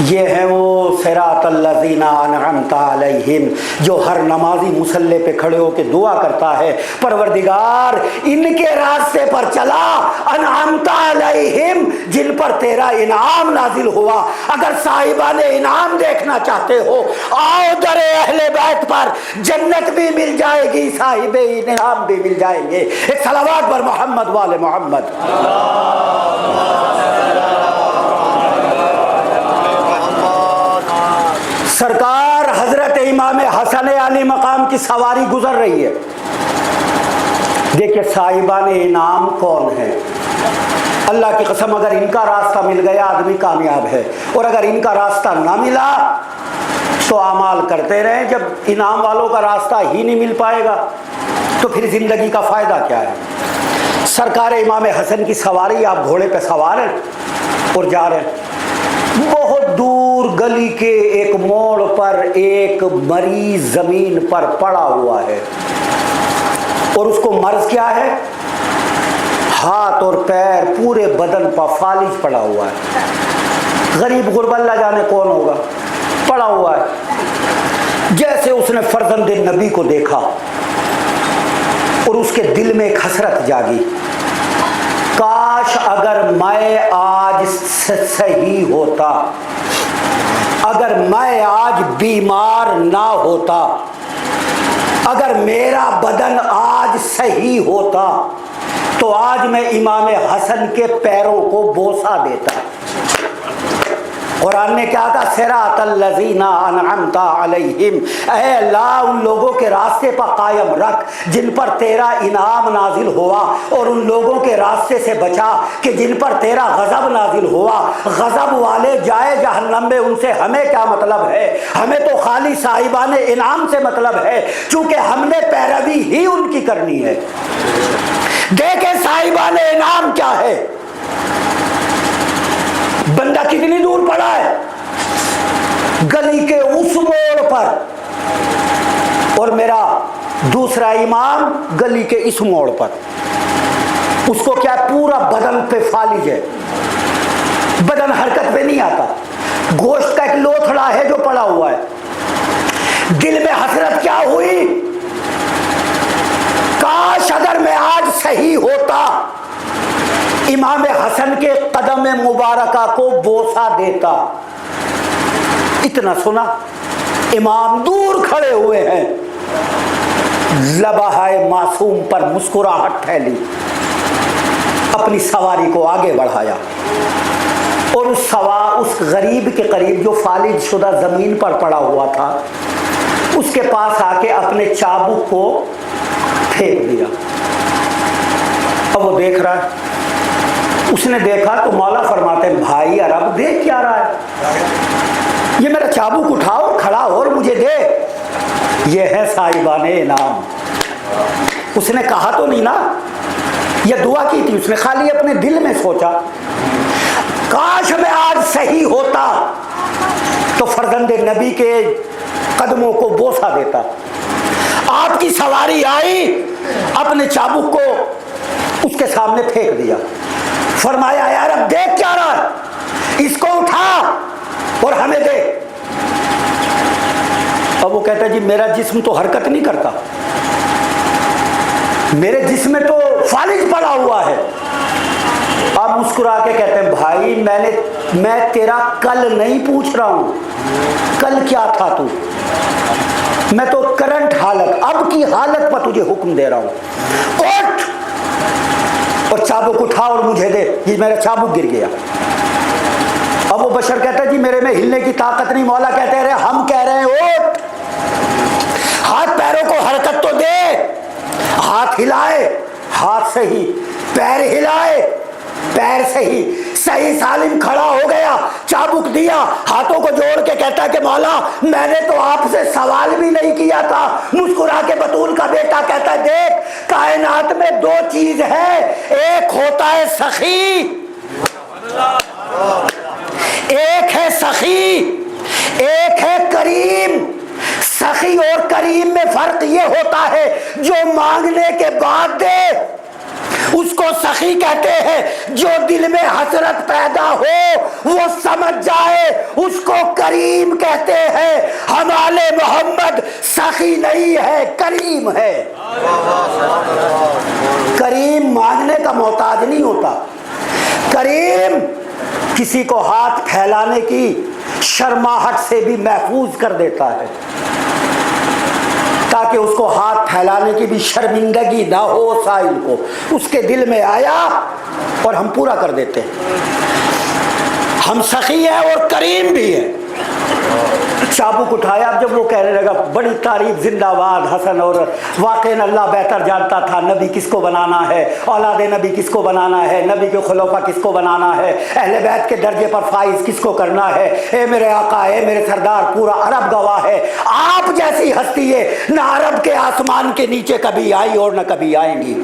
یہ ہیں وہ صراط الذین انعمت علیہم، جو ہر نمازی مصلی پہ کھڑے ہو کے دعا کرتا ہے پروردگار ان کے راستے پر چلا، انعمت علیہم جن پر تیرا انعام نازل ہوا۔ اگر صاحبان انعام دیکھنا چاہتے ہو آؤ در اہل بیت پر، جنت بھی مل جائے گی، صاحب انعام بھی مل جائیں گے۔ ایک صلوات پر محمد وال محمد۔ سرکار حضرت امام حسن علی مقام کی سواری گزر رہی ہے، دیکھیں صاحبان انعام کون ہے؟ اللہ کی قسم اگر ان کا راستہ مل گیا آدمی کامیاب ہے، اور اگر ان کا راستہ نہ ملا تو اعمال کرتے رہیں. جب انعام والوں کا راستہ ہی نہیں مل پائے گا تو پھر زندگی کا فائدہ کیا ہے؟ سرکار امام حسن کی سواری، آپ گھوڑے پہ سوار ہیں اور جا رہے ہیں. بہت دور گلی کے ایک موڑ پر ایک مریض زمین پر پڑا ہوا ہے، اور اس کو مرض کیا ہے؟ ہاتھ اور پیر پورے بدن پر فالج پڑا ہوا ہے. غریب غربا اللہ جانے کون ہوگا، پڑا ہوا ہے. جیسے اس نے فرزند نبی کو دیکھا اور اس کے دل میں ایک حسرت جاگی، کاش اگر میں آج صحیح ہوتا، اگر میں آج بیمار نہ ہوتا، اگر میرا بدن آج صحیح ہوتا تو آج میں امام حسن کے پیروں کو بوسہ دیتا. قرآن نے کیا کہا؟ صراط الذین انعمت علیہم، اے اللہ ان لوگوں کے راستے پر قائم رکھ جن پر تیرا انعام نازل ہوا، اور ان لوگوں کے راستے سے بچا کہ جن پر تیرا غضب نازل ہوا. غضب والے جائے جہنم میں، ان سے ہمیں کیا مطلب ہے؟ ہمیں تو خالی صاحبان انعام سے مطلب ہے، چونکہ ہم نے پیروی ہی ان کی کرنی ہے. دیکھیں صاحبان انعام کیا ہے. بندہ کتنی دور پڑا ہے؟ گلی کے اس موڑ پر، اور میرا دوسرا امام گلی کے اس موڑ پر. اس کو کیا پورا بدن پہ فالج ہے، بدن حرکت پہ نہیں آتا، گوشت کا ایک لوتھڑا ہے جو پڑا ہوا ہے. دل میں حسرت کیا ہوئی؟ کاش اگر میں آج صحیح ہوتا، امام حسن کے قدم مبارکہ کو بوسہ دیتا. اتنا سنا، امام دور کھڑے ہوئے ہیں، لبہائے معصوم پر مسکراہٹ پھیلی، اپنی سواری کو آگے بڑھایا اور اس غریب کے قریب جو فالج شدہ زمین پر پڑا ہوا تھا اس کے پاس آ کے اپنے چابک کو پھینک دیا. اب وہ دیکھ رہا ہے، اس نے دیکھا تو مولا فرماتے ہیں بھائی عرب دیکھ کیا رہا ہے؟ یہ میرا چابک اٹھاؤ، کھڑا ہو اور مجھے دے. یہ ہے صاحبان انعام. اس نے کہا تو نہیں نا، یہ دعا کی تھی، اس نے خالی اپنے دل میں سوچا کاش میں آج صحیح ہوتا تو فرزند نبی کے قدموں کو بوسہ دیتا. آپ کی سواری آئی، اپنے چابک کو اس کے سامنے پھینک دیا. فرمایا یار اب دیکھ کیا رہا ہے، اس کو اٹھا اور ہمیں دے. اب وہ کہتا ہے جی میرا جسم تو حرکت نہیں کرتا، میرے جسم میں تو فالج پڑا ہوا ہے. آپ مسکرا کے کہتے ہیں بھائی میں تیرا کل نہیں پوچھ رہا ہوں، کل کیا تھا تو، میں تو کرنٹ حالت، اب کی حالت پر تجھے حکم دے رہا ہوں. اٹھ اور چابک اٹھا اور مجھے دے. یہ میرا چابک گر گیا. اب وہ بشر کہتا ہے جی میرے میں ہلنے کی طاقت نہیں. مولا کہتے ہیں ہم کہہ رہے ہیں اٹھ، ہاتھ پیروں کو حرکت تو دے. ہاتھ ہلائے، ہاتھ سے ہی، پیر ہلائے، پیر سے ہی، صحیح سالم کھڑا ہو گیا، چابک دیا، ہاتھوں کو جوڑ کے کہتا ہے کہ مولا میں نے تو آپ سے سوال بھی نہیں کیا تھا. مسکرا کے بطول کا بیٹا کہتا ہے دیکھ کائنات میں دو چیز ہے، ایک ہوتا ہے سخی، ایک ہے سخی، ایک ہے کریم. سخی اور کریم میں فرق یہ ہوتا ہے جو مانگنے کے بعد دے اس کو سخی کہتے ہیں، جو دل میں حسرت پیدا ہو وہ سمجھ جائے اس کو کریم کہتے ہیں. ہمارے محمد سخی نہیں ہے، کریم ہے. کریم مانگنے کا محتاج نہیں ہوتا. کریم کسی کو ہاتھ پھیلانے کی شرماہٹ سے بھی محفوظ کر دیتا ہے تاکہ اس کو ہاتھ پھیلانے کی بھی شرمندگی نہ ہو. سائل کو اس کے دل میں آیا اور ہم پورا کر دیتے ہیں. ہم سخی ہیں اور کریم بھی ہیں. چابک اٹھایا. اب جب وہ کہنے لگا بڑی تعریف زندہ باد حسن، اور واقعی اللہ بہتر جانتا تھا نبی کس کو بنانا ہے، اولاد نبی کس کو بنانا ہے، نبی کے خلفاء کس کو بنانا ہے، اہل بیت کے درجے پر فائز کس کو کرنا ہے. اے میرے آقا، اے میرے سردار، پورا عرب گواہ ہے آپ جیسی ہستی ہے نہ عرب کے آسمان کے نیچے کبھی آئی اور نہ کبھی آئیں گی.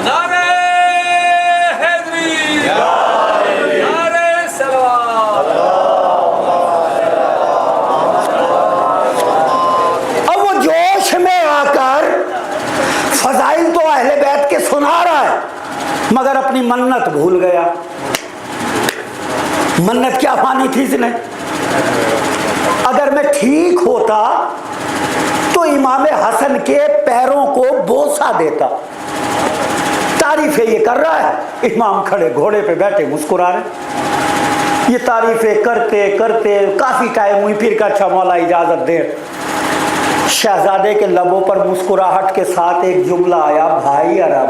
نعرہ حیدری، نعرہ سلوات. اب وہ جوش میں آ کر فضائل تو اہل بیت کے سنا رہا ہے مگر اپنی منت بھول گیا. منت کیا مانی تھی اس نے؟ اگر میں ٹھیک ہوتا تو امام حسن کے پیروں کو بوسہ دیتا. تعریفیں یہ کر رہا ہے، امام کھڑے گھوڑے پہ بیٹھے مسکرا رہے. یہ تعریفیں کرتے کرتے کافی ٹائم ہوئی. پھر کہ اچھا مولا اجازت دے. شہزادے کے لبوں پر مسکراہٹ کے ساتھ ایک جملہ آیا، بھائی عرب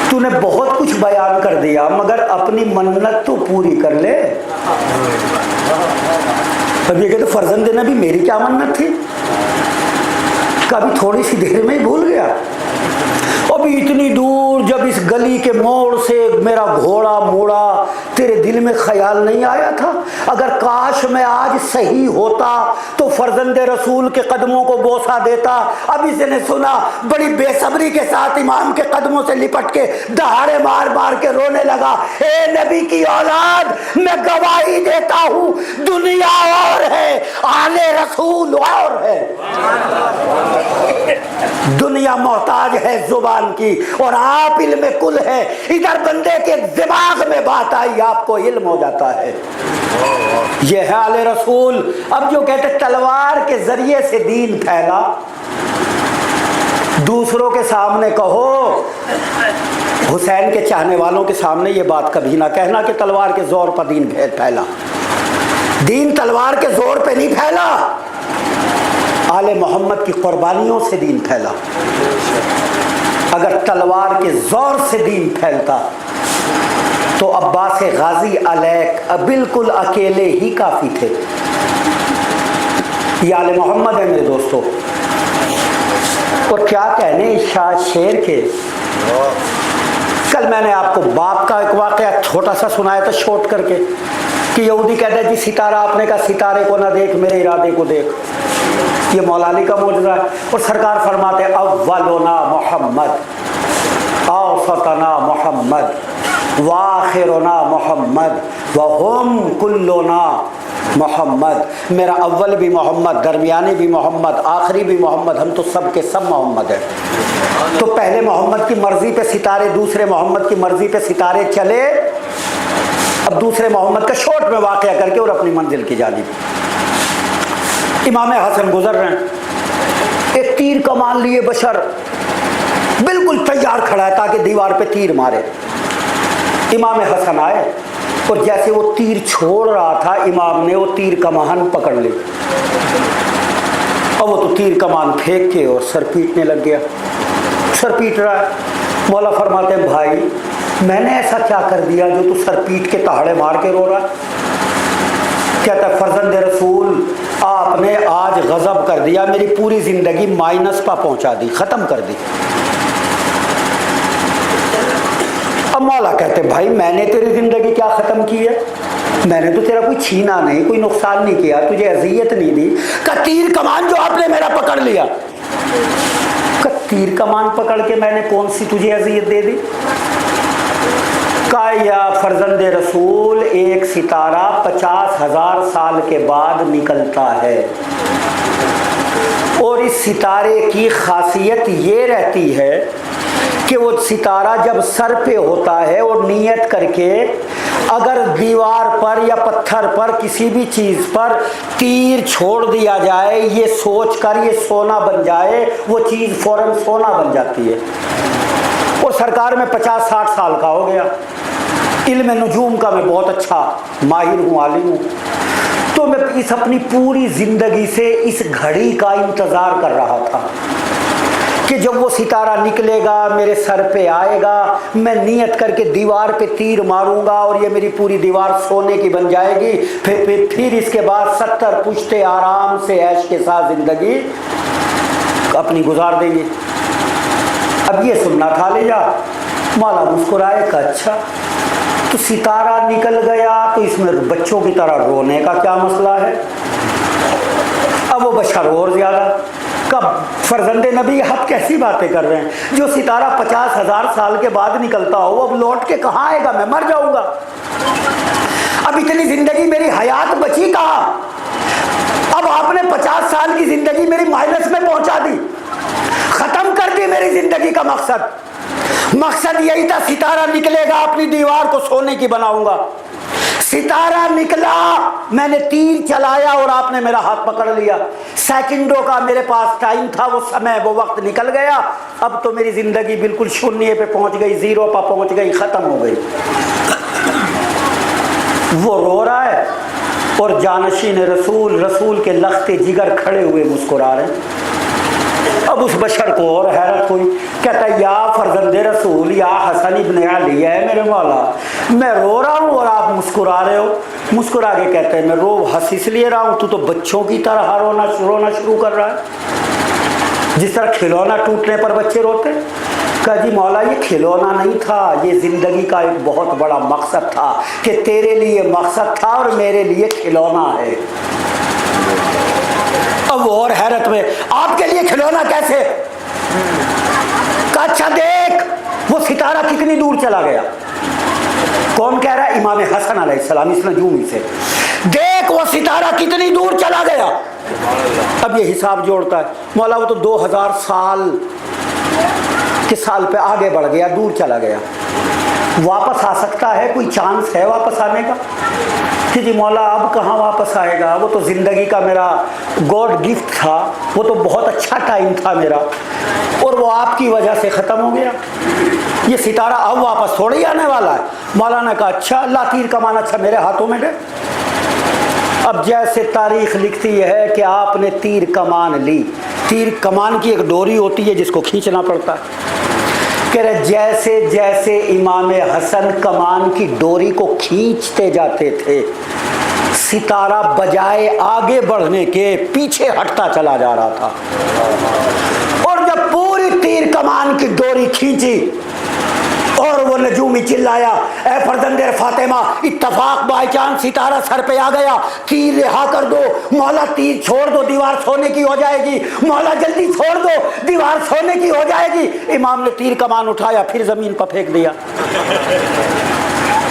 تو نے بہت کچھ بیان کر دیا مگر اپنی منت تو پوری کر لے. اب یہ کہتے فرزند نبی میری کیا منت تھی؟ کبھی تھوڑی سی دیر میں ہی بھول گیا. ابھی اتنی دور جب اس گلی کے موڑ سے میرا گھوڑا موڑا تیرے دل میں خیال نہیں آیا تھا اگر کاش میں آج صحیح ہوتا تو فرزند رسول کے قدموں کو بوسہ دیتا. اب اس نے سنا، بڑی بے صبری کے ساتھ امام کے قدموں سے لپٹ کے دہاڑے مار مار کے رونے لگا. اے نبی کی اولاد، میں گواہی دیتا ہوں دنیا اور ہے، آل رسول اور ہے. دنیا محتاج ہے زبان کی اور آپ علم کل ہے. ادھر بندے کے دماغ میں بات آئی آپ کو علم ہو جاتا ہے. یہ ہے آل رسول. اب جو کہتے تلوار کے ذریعے سے دین پھیلا، دوسروں کے سامنے کہو، حسین کے چاہنے والوں کے سامنے یہ بات کبھی نہ کہنا کہ تلوار کے زور پر دین پھیلا. دین تلوار کے زور پہ نہیں پھیلا، آل محمد کی قربانیوں سے دین پھیلا. اگر تلوار کے زور سے دین پھیلتا تو عباس غازی علیہ بالکل اکیلے ہی کافی تھے. یہ آل محمد ہے میرے دوستو. اور کیا کہنے شیر کے. کل میں نے آپ کو باپ کا ایک واقعہ چھوٹا سا سنایا تھا شورٹ کر کے کہ یہودی کہتا ہے جی ستارہ، آپ نے کہا ستارے کو نہ دیکھ میرے ارادے کو دیکھ. یہ مولا علی کا معجزہ ہے. اور سرکار فرماتے ہیں اولنا محمد، اوسطنا محمد، وآخرنا محمد، وہم کلنا محمد. میرا اول بھی محمد، درمیانی بھی محمد، آخری بھی محمد، ہم تو سب کے سب محمد ہیں. تو پہلے محمد کی مرضی پہ ستارے، دوسرے محمد کی مرضی پہ ستارے چلے. اب دوسرے محمد کا شورٹ میں واقعہ کر کے اور اپنی منزل کی جانب. امام حسن گزر رہے ہیں، ایک تیر کمان لیے بشر بالکل تیار کھڑا ہے تاکہ دیوار پہ تیر مارے. امام حسن آئے اور جیسے وہ تیر چھوڑ رہا تھا امام نے وہ تیر کمان پکڑ لی. اور وہ تو تیر کمان پھینک کے اور سر پیٹنے لگ گیا. سر پیٹ رہا ہے. مولا فرماتے ہیں بھائی میں نے ایسا کیا کر دیا جو تو سر پیٹ کے تہاڑے مار کے رو رہا ہے؟ کہتا ہے فرزند رسول آپ نے آج غضب کر دیا، میری پوری زندگی مائنس پہ پہنچا دی، ختم کر دی. اب مولا کہتے بھائی میں نے تیری زندگی کیا ختم کی ہے؟ میں نے تو تیرا کوئی چھینا نہیں، کوئی نقصان نہیں کیا، تجھے اذیت نہیں دی. کہ تیر کمان جو آپ نے میرا پکڑ لیا. کہ تیر کمان پکڑ کے میں نے کون سی تجھے اذیت دے دی؟ کہا یا فرزند رسول ایک ستارہ 50,000 سال کے بعد نکلتا ہے اور اس ستارے کی خاصیت یہ رہتی ہے کہ وہ ستارہ جب سر پہ ہوتا ہے اور نیت کر کے اگر دیوار پر یا پتھر پر کسی بھی چیز پر تیر چھوڑ دیا جائے یہ سوچ کر یہ سونا بن جائے، وہ چیز فوراً سونا بن جاتی ہے. اور سرکار میں 50-60 سال کا ہو گیا. علم نجوم کا میں بہت اچھا ماہر ہوں، عالم ہوں. تو میں اس اپنی پوری زندگی سے اس گھڑی کا انتظار کر رہا تھا کہ جب وہ ستارہ نکلے گا میرے سر پہ آئے گا, میں نیت کر کے دیوار پہ تیر ماروں گا اور یہ میری پوری دیوار سونے کی بن جائے گی, پھر اس کے بعد 70 پشتے آرام سے عیش کے ساتھ زندگی اپنی گزار دیں گے. اب یہ سننا تھا لے جا. مولا مسکرائے کہ اچھا تو ستارہ نکل گیا تو اس میں بچوں کی طرح رونے کا کیا مسئلہ ہے؟ اب وہ بشر اور زیادہ کب فرزند نبی حق کیسی باتیں کر رہے ہیں, جو ستارہ 50,000 سال کے بعد نکلتا ہو اب لوٹ کے کہاں آئے گا, میں مر جاؤں گا. اب اتنی زندگی میری حیات بچی کہاں؟ اب آپ نے 50 سال کی زندگی میری مائنس میں پہنچا دی, ختم کر دی میری زندگی کا مقصد. مقصد یہی تھا ستارہ نکلے گا اپنی دیوار کو سونے کی بناؤں گا. ستارہ نکلا, میں نے تیر چلایا اور آپ نے میرا ہاتھ پکڑ لیا. سیکنڈوں کا میرے پاس ٹائم تھا, وہ سمے وہ وقت نکل گیا. اب تو میری زندگی بالکل شونیے پہ پہنچ گئی, زیرو پہ پہنچ گئی, ختم ہو گئی. وہ رو رہا ہے اور جانشین رسول کے لختے جگر کھڑے ہوئے مسکرا رہے ہیں. اب اس بشر کو اور حیرت ہوئی, کہتا ہے یا فرزند رسول یا حسن ابن علی ہے میرے مولا, میں رو رہا ہوں اور آپ مسکرا رہے ہو. مسکرا کے کہتے ہیں میں ہنس اس لیے رہا ہوں, تو بچوں کی طرح رونا شروع کر رہا ہے جس طرح کھلونا ٹوٹنے پر بچے روتے. کہا جی مولا یہ کھلونا نہیں تھا, یہ زندگی کا ایک بہت بڑا مقصد تھا کہ تیرے لیے مقصد تھا اور میرے لیے کھلونا ہے. اب اور حیرت میں, آپ کے لیے کھلونا کیسے؟ کہا اچھا دیکھ وہ ستارہ کتنی دور چلا گیا. کون کہہ رہا ہے؟ امام حسن علیہ السلام اس نجومی سے. دیکھ وہ ستارہ کتنی دور چلا گیا. اب یہ حساب جوڑتا ہے, مولا وہ تو 2000 سال کے سال پہ آگے بڑھ گیا, دور چلا گیا, واپس آ سکتا ہے؟ کوئی چانس ہے واپس آنے کا؟ کہ جی مولا اب کہاں واپس آئے گا, وہ تو زندگی کا میرا گاڈ گفٹ تھا, وہ تو بہت اچھا ٹائم تھا میرا, اور وہ آپ کی وجہ سے ختم ہو گیا. یہ ستارہ اب واپس تھوڑی آنے والا ہے. مولانا کہا اچھا اللہ تیر کمان اچھا میرے ہاتھوں میں دے. اب جیسے تاریخ لکھتی ہے کہ آپ نے تیر کمان لی, تیر کمان کی ایک ڈوری ہوتی ہے جس کو کھینچنا پڑتا ہے. کہہ رہے جیسے جیسے امام حسن کمان کی ڈوری کو کھینچتے جاتے تھے ستارہ بجائے آگے بڑھنے کے پیچھے ہٹتا چلا جا رہا تھا. اور جب پوری تیر کمان کی ڈوری کھینچی اور وہ نجومی چلایا اے فرزند فاطمہ اتفاق بائی چانس ستارہ سر پہ آ گیا, تیر رہا کر دو مولا, تیر چھوڑ دو دیوار سونے کی ہو جائے گی, مولا جلدی چھوڑ دو دیوار سونے کی ہو جائے گی. امام نے تیر کمان اٹھایا پھر زمین پر پھینک دیا.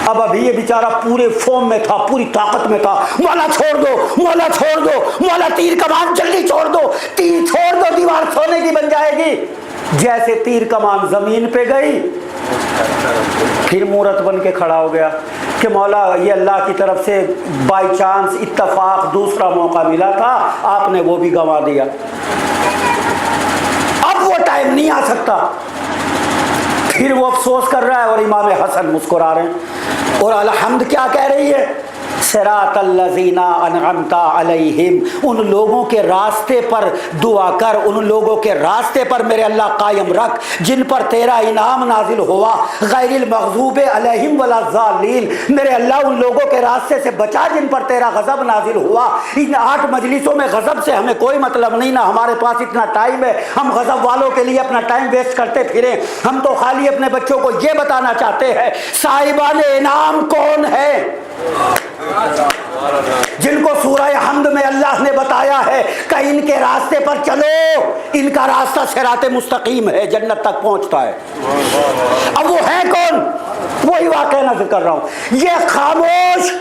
اب ابھی یہ بیچارہ پورے فوم میں تھا, پوری طاقت میں تھا, مولا چھوڑ دو مولا چھوڑ دو مولا, تیر کمان جلدی چھوڑ دو, تیر چھوڑ دو دیوار سونے کی بن جائے گی. جیسے تیر کمان زمین پہ گئی پھر مورت بن کے کھڑا ہو گیا کہ مولا یہ اللہ کی طرف سے بائی چانس اتفاق دوسرا موقع ملا تھا, آپ نے وہ بھی گنوا دیا, اب وہ ٹائم نہیں آ سکتا. پھر وہ افسوس کر رہا ہے اور امام حسن مسکرا رہے ہیں. اور الحمد کیا کہہ رہی ہے؟ صراط الذین انعمت علیہم, ان لوگوں کے راستے پر دعا کر, ان لوگوں کے راستے پر میرے اللہ قائم رکھ جن پر تیرا انعام نازل ہوا, غیر المغضوب علیہم ولا الضالین, میرے اللہ ان لوگوں کے راستے سے بچا جن پر تیرا غضب نازل ہوا. ان 8 مجلسوں میں غضب سے ہمیں کوئی مطلب نہیں, نہ ہمارے پاس اتنا ٹائم ہے ہم غضب والوں کے لیے اپنا ٹائم ویسٹ کرتے پھریں. ہم تو خالی اپنے بچوں کو یہ بتانا چاہتے ہیں صاحبان انعام کون ہے, جن کو سورہ حمد میں اللہ نے بتایا ہے کہ ان کے راستے پر چلو, ان کا راستہ صراط مستقیم ہے, جنت تک پہنچتا ہے. اب وہ ہے کون؟ وہی واقعہ نازل کر رہا ہوں. یہ خاموش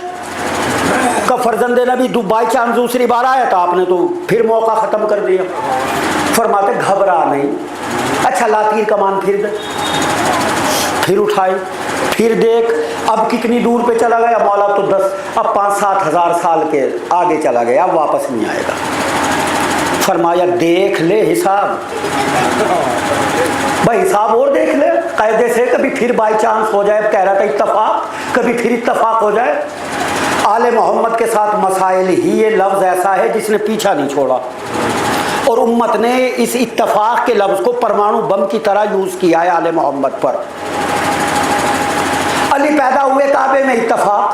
کا فرزند نبی بائی چانس دوسری بار آیا تھا, آپ نے تو پھر موقع ختم کر دیا. فرماتے گھبرا نہیں, اچھا لا تیر کمان پھر دے, پھر اٹھائی, پھر دیکھ اب کتنی دور پہ چلا گیا. مولا تو 10 اب 5-7 ہزار سال کے آگے چلا گیا, اب واپس نہیں آئے گا. فرمایا دیکھ لے حساب, بھائی حساب اور دیکھ لے قاعدے سے, کبھی پھر بائی چانس ہو جائے. کہہ رہا تھا اتفاق, کبھی پھر اتفاق ہو جائے. آل محمد کے ساتھ مسائل ہی یہ لفظ ایسا ہے جس نے پیچھا نہیں چھوڑا. اور امت نے اس اتفاق کے لفظ کو پرمانو بم کی طرح یوز کیا ہے آل محمد پر۔ علی پیدا ہوئے کعبے میں، اتفاق۔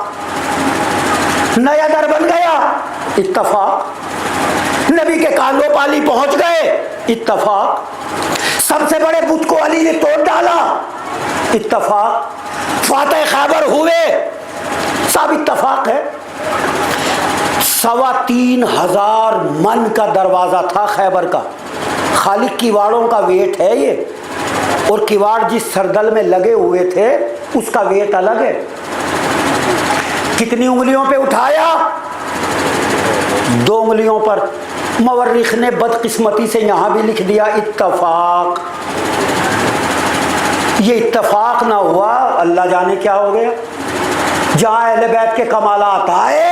نیا در بن گیا، اتفاق۔ نبی کے کاندھوں پالی پہنچ گئے، اتفاق۔ سب سے بڑے بت کو علی نے توڑ ڈالا، اتفاق۔ فاتح خیبر ہوئے، سب اتفاق ہے۔ 3,500 من کا دروازہ تھا خیبر کا، خالی کیواڑوں کا ویٹ ہے یہ، اور کیواڑ جس سردل میں لگے ہوئے تھے اس کا ویٹ الگ ہے۔ کتنی انگلیوں پہ اٹھایا؟ 2 انگلیوں پر۔ مورخ نے بدقسمتی سے یہاں بھی لکھ دیا اتفاق۔ یہ اتفاق نہ ہوا، اللہ جانے کیا ہو گیا۔ جہاں اہل بیت کے کمالات آئے،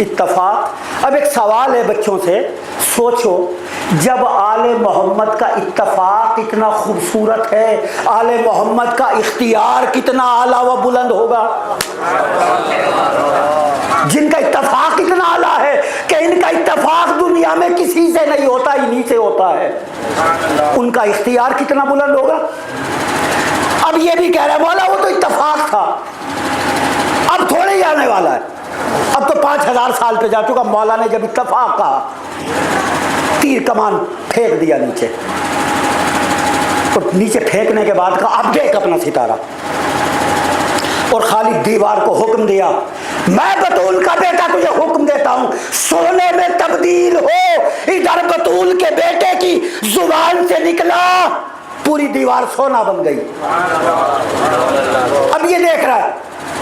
اتفاق۔ اب ایک سوال ہے بچوں سے، سوچو جب آل محمد کا اتفاق اتنا خوبصورت ہے، آل محمد کا اختیار کتنا اعلیٰ و بلند ہوگا۔ جن کا اتفاق اتنا اعلیٰ ہے کہ ان کا اتفاق دنیا میں کسی سے نہیں ہوتا، انہی سے ہوتا ہے، ان کا اختیار کتنا بلند ہوگا۔ اب یہ بھی کہہ رہا ہے مولا وہ تو اتفاق تھا، اب تھوڑے ہی آنے والا ہے، اب تو 5,000 سال پہ جا چکا۔ مولا نے جب اتفاق کہا، تیر کمان پھینک دیا نیچے، تو نیچے پھینکنے کے بعد کہا اب دیکھ اپنا ستارہ، اور خالد دیوار کو حکم دیا، میں بطول کا بیٹا تجھے حکم دیتا ہوں سونے میں تبدیل ہو۔ ادھر بطول کے بیٹے کی زبان سے نکلا، پوری دیوار سونا بن گئی۔ اب یہ دیکھ رہا ہے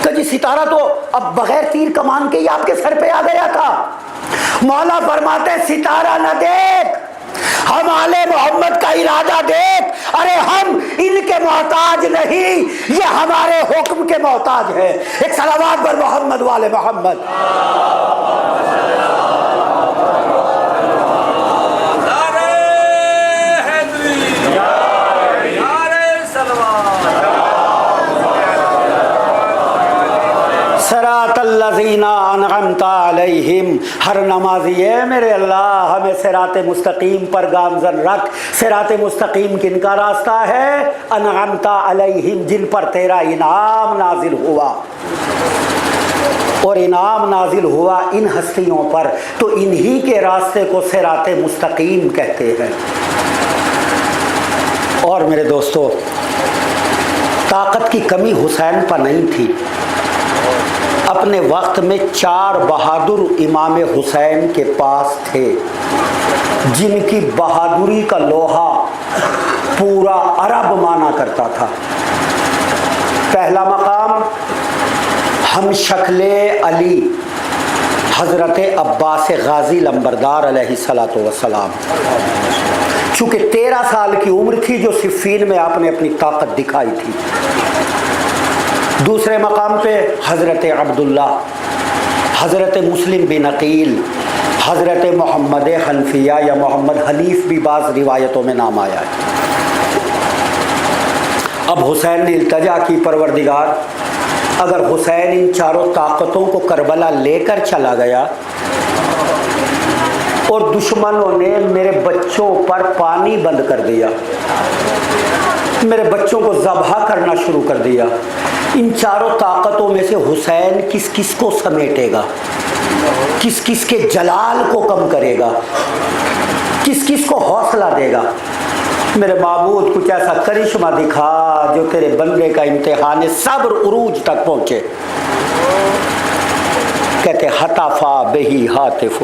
کہ جی ستارہ تو اب بغیر تیر کمان کے ہی آپ کے سر پہ آ گیا تھا۔ مولا فرماتے ستارہ نہ دیکھ، ہم آل محمد کا ارادہ دیکھ، ارے ہم ان کے محتاج نہیں، یہ ہمارے حکم کے محتاج ہے۔ ایک صلوات پر محمد والے محمد۔ صراط الذین انعمت علیہم۔ ہر نمازی ہے میرے اللہ ہمیں صراط مستقیم پر گامزن رکھ۔ صراط مستقیم کن کا راستہ ہے؟ انعمت علیہم، جن پر تیرا انعام نازل ہوا، اور انعام نازل ہوا ان ہستیوں پر، تو انہی کے راستے کو صراط مستقیم کہتے ہیں۔ اور میرے دوستو، طاقت کی کمی حسین پر نہیں تھی۔ اپنے وقت میں 4 بہادر امام حسین کے پاس تھے، جن کی بہادری کا لوہا پورا عرب مانا کرتا تھا۔ پہلا مقام ہم شکل علی حضرت عباس غازی لمبردار علیہ الصلوۃ والسلام، چونکہ 13 سال کی عمر تھی جو صفین میں آپ نے اپنی طاقت دکھائی تھی۔ دوسرے مقام پہ حضرت عبداللہ، حضرت مسلم بن عقیل، حضرت محمد حنفیہ یا محمد حنیف بھی بعض روایتوں میں نام آیا ہے۔ اب حسین نے التجا کی، پروردگار اگر حسین ان 4 طاقتوں کو کربلا لے کر چلا گیا اور دشمنوں نے میرے بچوں پر پانی بند کر دیا، میرے بچوں کو ذبح کرنا شروع کر دیا، ان 4 طاقتوں میں سے حسین کس کس کو سمیٹے گا، کس کس کے جلال کو کم کرے گا، کس کس کو حوصلہ دے گا؟ میرے معبود کچھ ایسا کرشمہ دکھا جو تیرے بندے کا امتحان صبر عروج تک پہنچے۔ کہتے حتفا بہی ہاتف،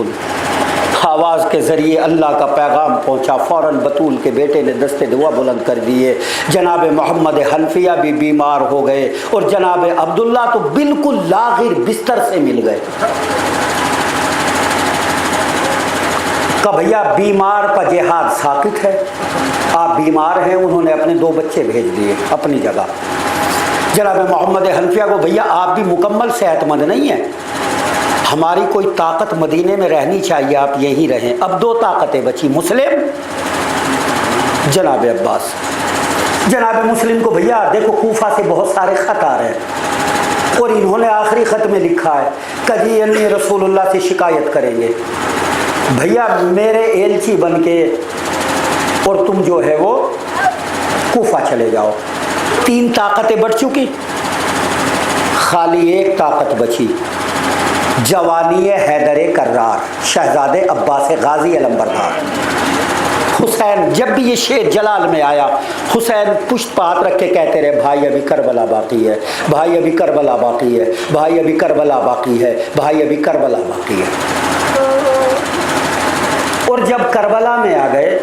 آواز کے ذریعے اللہ کا پیغام پہنچا، فوراً بطول کے بیٹے نے دستے دعا بلند کر دیے۔ جناب محمد حنفیہ بھی بیمار ہو گئے، اور جناب عبداللہ تو بالکل لاغر بستر سے مل گئے۔ کہ بھیا بیمار پر جہاد ساقط ہے، آپ بیمار ہیں۔ انہوں نے اپنے 2 بچے بھیج دیے اپنی جگہ۔ جناب محمد حنفیہ کو بھیا آپ بھی مکمل صحت مند نہیں ہیں، ہماری کوئی طاقت مدینے میں رہنی چاہیے، آپ یہیں رہیں۔ اب 2 طاقتیں بچی، مسلم، جناب عباس۔ جناب مسلم کو بھیا دیکھو کوفہ سے بہت سارے خط آ رہے ہیں، اور انہوں نے آخری خط میں لکھا ہے کہ جی رسول اللہ سے شکایت کریں گے، بھیا میرے ایلچی بن کے اور تم جو ہے وہ کوفہ چلے جاؤ. 3 طاقتیں بڑھ چکی, خالی ایک طاقت بچی, جوانی حیدر کرار شہزادے عباس غازی علمبردار. حسین جب بھی یہ شیر جلال میں آیا, حسین پشت پہ ہاتھ رکھ کے کہتے رہے بھائی ابھی کربلا باقی ہے, بھائی ابھی کربلا باقی ہے, بھائی ابھی کربلا باقی ہے, بھائی ابھی کربلا باقی ہے. اور جب کربلا میں آ گئے,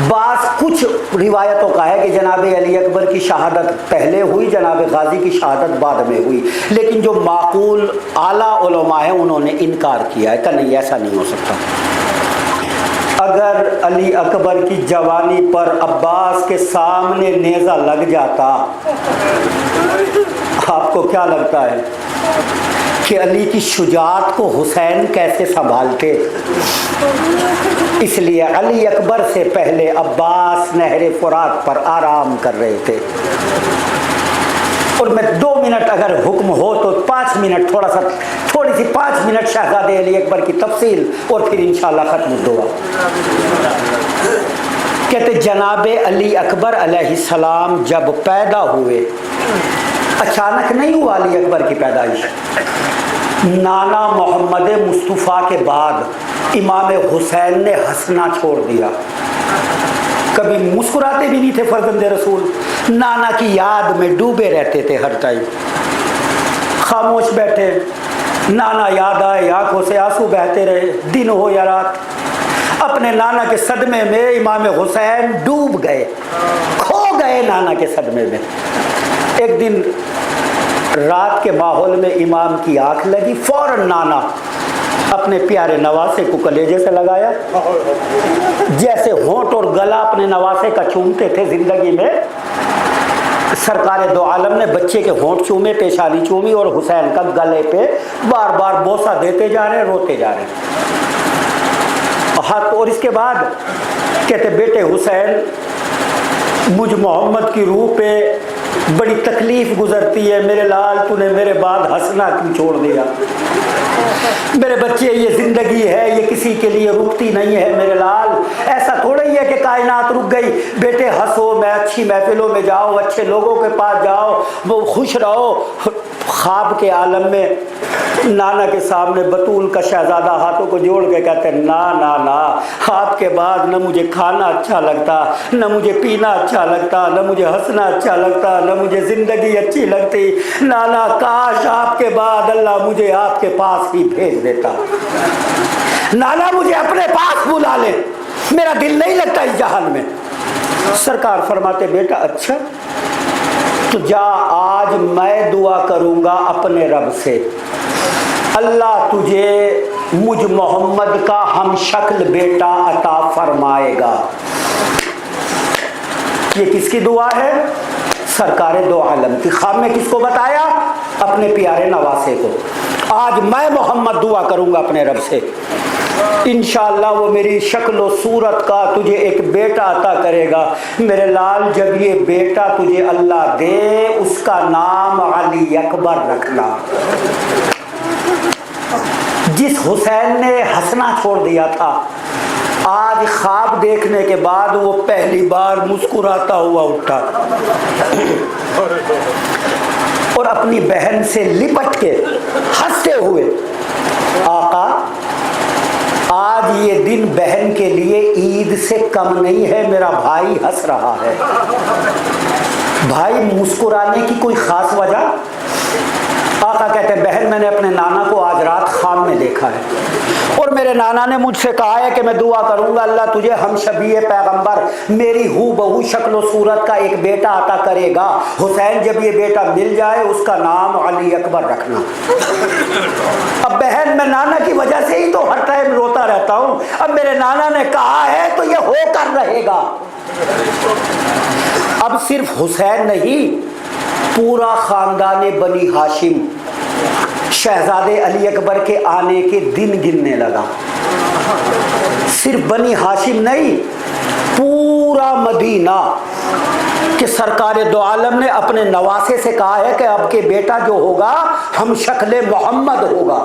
بعض کچھ روایتوں کا ہے کہ جناب علی اکبر کی شہادت پہلے ہوئی, جناب غازی کی شہادت بعد میں ہوئی, لیکن جو معقول اعلیٰ علماء ہیں انہوں نے انکار کیا ہے کہ نہیں ایسا نہیں ہو سکتا. اگر علی اکبر کی جوانی پر عباس کے سامنے نیزہ لگ جاتا, آپ کو کیا لگتا ہے کہ علی کی شجاعت کو حسین کیسے سنبھالتے؟ اس لیے علی اکبر سے پہلے عباس نہر فرات پر آرام کر رہے تھے. اور میں 2 منٹ اگر حکم ہو تو 5 منٹ تھوڑی سی 5 منٹ شہزادے علی اکبر کی تفصیل اور پھر انشاءاللہ ختم دعا. کہتے جناب علی اکبر علیہ السلام جب پیدا ہوئے, اچانک نہیں ہوا علی اکبر کی پیدائش, نانا محمد مصطفیٰ کے بعد امام حسین نے ہنسنا چھوڑ دیا. کبھی مسکراتے بھی نہیں تھے فرزند رسول, نانا کی یاد میں ڈوبے رہتے تھے ہر ٹائم, خاموش بیٹھے, نانا یاد آئے آنکھوں سے آنسو بہتے رہے, دن ہو یا رات. اپنے نانا کے صدمے میں امام حسین ڈوب گئے, کھو گئے نانا کے صدمے میں. ایک دن رات کے ماحول میں امام کی آنکھ لگی, فوراً نانا اپنے پیارے نواسے کو کلیجے سے لگایا, جیسے ہونٹ اور گلا اپنے نواسے کا چومتے تھے زندگی میں. سرکار دو عالم نے بچے کے ہونٹ چومے, پیشانی چومی, اور حسین کا گلے پہ بار بار بوسہ دیتے جا رہے, روتے جا رہے. اور اس کے بعد کہتے بیٹے حسین مجھ محمد کی روح پہ بڑی تکلیف گزرتی ہے, میرے لال تو نے میرے بعد ہنسنا کیوں چھوڑ دیا؟ میرے بچے یہ زندگی ہے یہ کسی کے لیے رکتی نہیں ہے میرے لال, ایسا تھوڑا ہی ہے کہ کائنات رک گئی. بیٹے ہنسو, میں اچھی محفلوں میں جاؤ, اچھے لوگوں کے پاس جاؤ, وہ خوش رہو. خواب کے عالم میں نانا کے سامنے بطول کا شہزادہ ہاتھوں کو جوڑ کے کہتے نا نا نا, آپ کے بعد نہ مجھے کھانا اچھا لگتا, نہ مجھے پینا اچھا لگتا, نہ مجھے ہنسنا اچھا لگتا, نہ مجھے زندگی اچھی لگتی. نانا کاش آپ کے بعد اللہ مجھے آپ کے پاس ہی بھیج دیتا. نانا مجھے اپنے پاس بلا لے, میرا دل نہیں لگتا اس جہان میں. سرکار فرماتے بیٹا اچھا تو جا, آج میں دعا کروں گا اپنے رب سے, اللہ تجھے مجھ محمد کا ہم شکل بیٹا عطا فرمائے گا. یہ کس کی دعا ہے؟ سرکار دو عالم کی. خواب میں کس کو بتایا؟ اپنے پیارے نواسے کو. آج میں محمد دعا کروں گا اپنے رب سے, انشاءاللہ وہ میری شکل و صورت کا تجھے ایک بیٹا عطا کرے گا. میرے لال جب یہ بیٹا تجھے اللہ دے اس کا نام علی اکبر رکھنا. جس حسین نے ہنسنا چھوڑ دیا تھا, آج خواب دیکھنے کے بعد وہ پہلی بار مسکراتا ہوا اٹھا اور اپنی بہن سے لپٹ کے ہنستے ہوئے, آقا آج یہ دن بہن کے لیے عید سے کم نہیں ہے, میرا بھائی ہنس رہا ہے. بھائی مسکرانے کی کوئی خاص وجہ؟ آقا کہتے ہیں بہن میں نے اپنے نانا کو آج رات خواب میں دیکھا ہے, اور میرے نانا نے مجھ سے کہا ہے کہ میں دعا کروں گا اللہ تجھے ہم شبیہ پیغمبر میری ہو بہو شکل و صورت کا ایک بیٹا عطا کرے گا. حسین جب یہ بیٹا مل جائے اس کا نام علی اکبر رکھنا. اب بہن میں نانا کی وجہ سے ہی تو ہر ٹائم روتا رہتا ہوں, اب میرے نانا نے کہا ہے تو یہ ہو کر رہے گا. اب صرف حسین نہیں, پورا خاندان بنی ہاشم شہزادے علی اکبر کے آنے کے دن گننے لگا. صرف بنی ہاشم نہیں, پورا مدینہ کہ سرکار دو عالم نے اپنے نواسے سے کہا ہے کہ اب کے بیٹا جو ہوگا ہم شکل محمد ہوگا.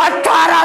18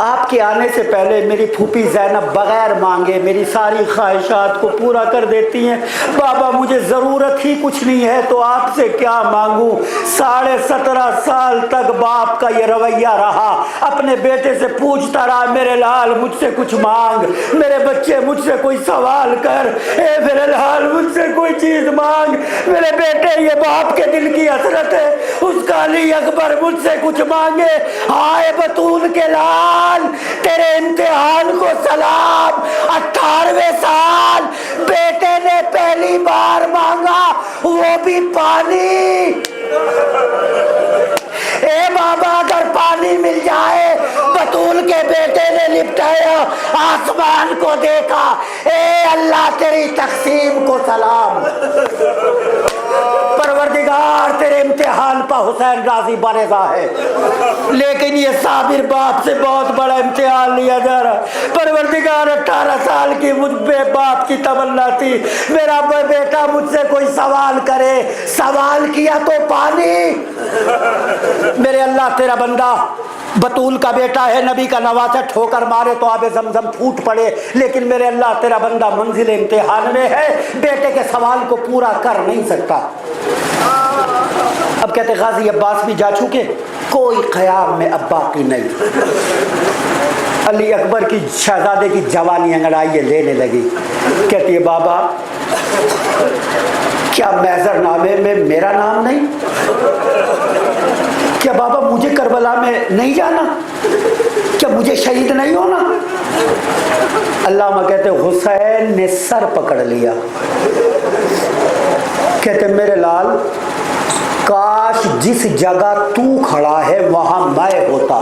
آپ کے آنے سے پہلے میری پھوپھی زینب بغیر مانگے میری ساری خواہشات کو پورا کر دیتی ہیں. بابا مجھے ضرورت ہی کچھ نہیں ہے تو آپ سے کیا مانگوں. 17.5 سال تک باپ کا یہ رویہ رہا. اپنے بیٹے سے پوچھتا رہا میرے لال مجھ سے کچھ مانگ, میرے بچے مجھ سے کوئی سوال کر, اے میرے لال مجھ سے کوئی چیز مانگ. میرے بیٹے یہ باپ کے دل کی حسرت ہے, اس کا علی اکبر مجھ سے کچھ مانگے. ہائے بطول کے لال تیرے امتحان کو سلام. 18ویں سال بیٹے نے پہلی بار مانگا وہ بھی پانی. اے بابا اگر پانی مل جائے. بطول کے بیٹے نے لپٹایا آسمان کو دیکھا, اے اللہ تیری تقسیم کو سلام. پروردگار تیرے امتحان پہ حسین راضی برضا ہے, لیکن یہ صابر باپ سے بہت بڑا امتحان لیا جا رہا. پروردگار 18 سال کی مجھ پہ باپ کی تمنا تھی میرا بیٹا مجھ سے کوئی سوال کرے, سوال کیا تو پانی. میرے اللہ تیرا بندہ بطول کا بیٹا ہے, نبی کا نواسا, ٹھوکر مارے تو آب زمزم پھوٹ پڑے, لیکن میرے اللہ تیرا بندہ منزل امتحان میں ہے, بیٹے کے سوال کو پورا کر نہیں سکتا. اب کہتے غازی عباس بھی جا چکے, کوئی قیام میں اب باقی نہیں. علی اکبر کی شہزادے کی جوانی انگڑائی لینے لگی. کہتی ہے بابا کیا محضر نامے میں میرا نام نہیں؟ کیا بابا مجھے کربلا میں نہیں جانا؟ کیا مجھے شہید نہیں ہونا؟ علامہ کہتے حسین نے سر پکڑ لیا. کہتے میرے لال کاش جس جگہ تو کھڑا ہے وہاں میں ہوتا,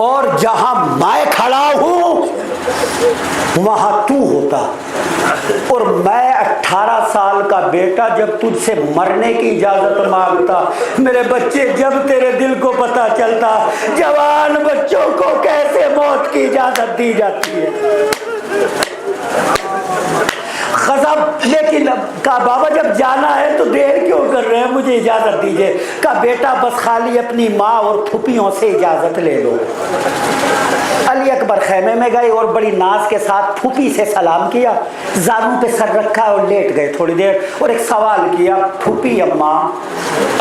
اور جہاں میں کھڑا ہوں وہاں تو ہوتا. اور میں 18 سال کا بیٹا جب تجھ سے مرنے کی اجازت مانگتا, میرے بچے جب تیرے دل کو پتہ چلتا جوان بچوں کو کیسے موت کی اجازت دی جاتی ہے. غضب. لیکن کہا بابا جب جانا ہے تو دیر کیوں کر رہے ہیں, مجھے اجازت دیجئے. کہا بیٹا بس خالی اپنی ماں اور پھوپھیوں سے اجازت لے لو. علی اکبر خیمے میں گئے اور بڑی ناز کے ساتھ پھوپھی سے سلام کیا, زانوں پہ سر رکھا اور لیٹ گئے تھوڑی دیر, اور ایک سوال کیا, پھوپھی اماں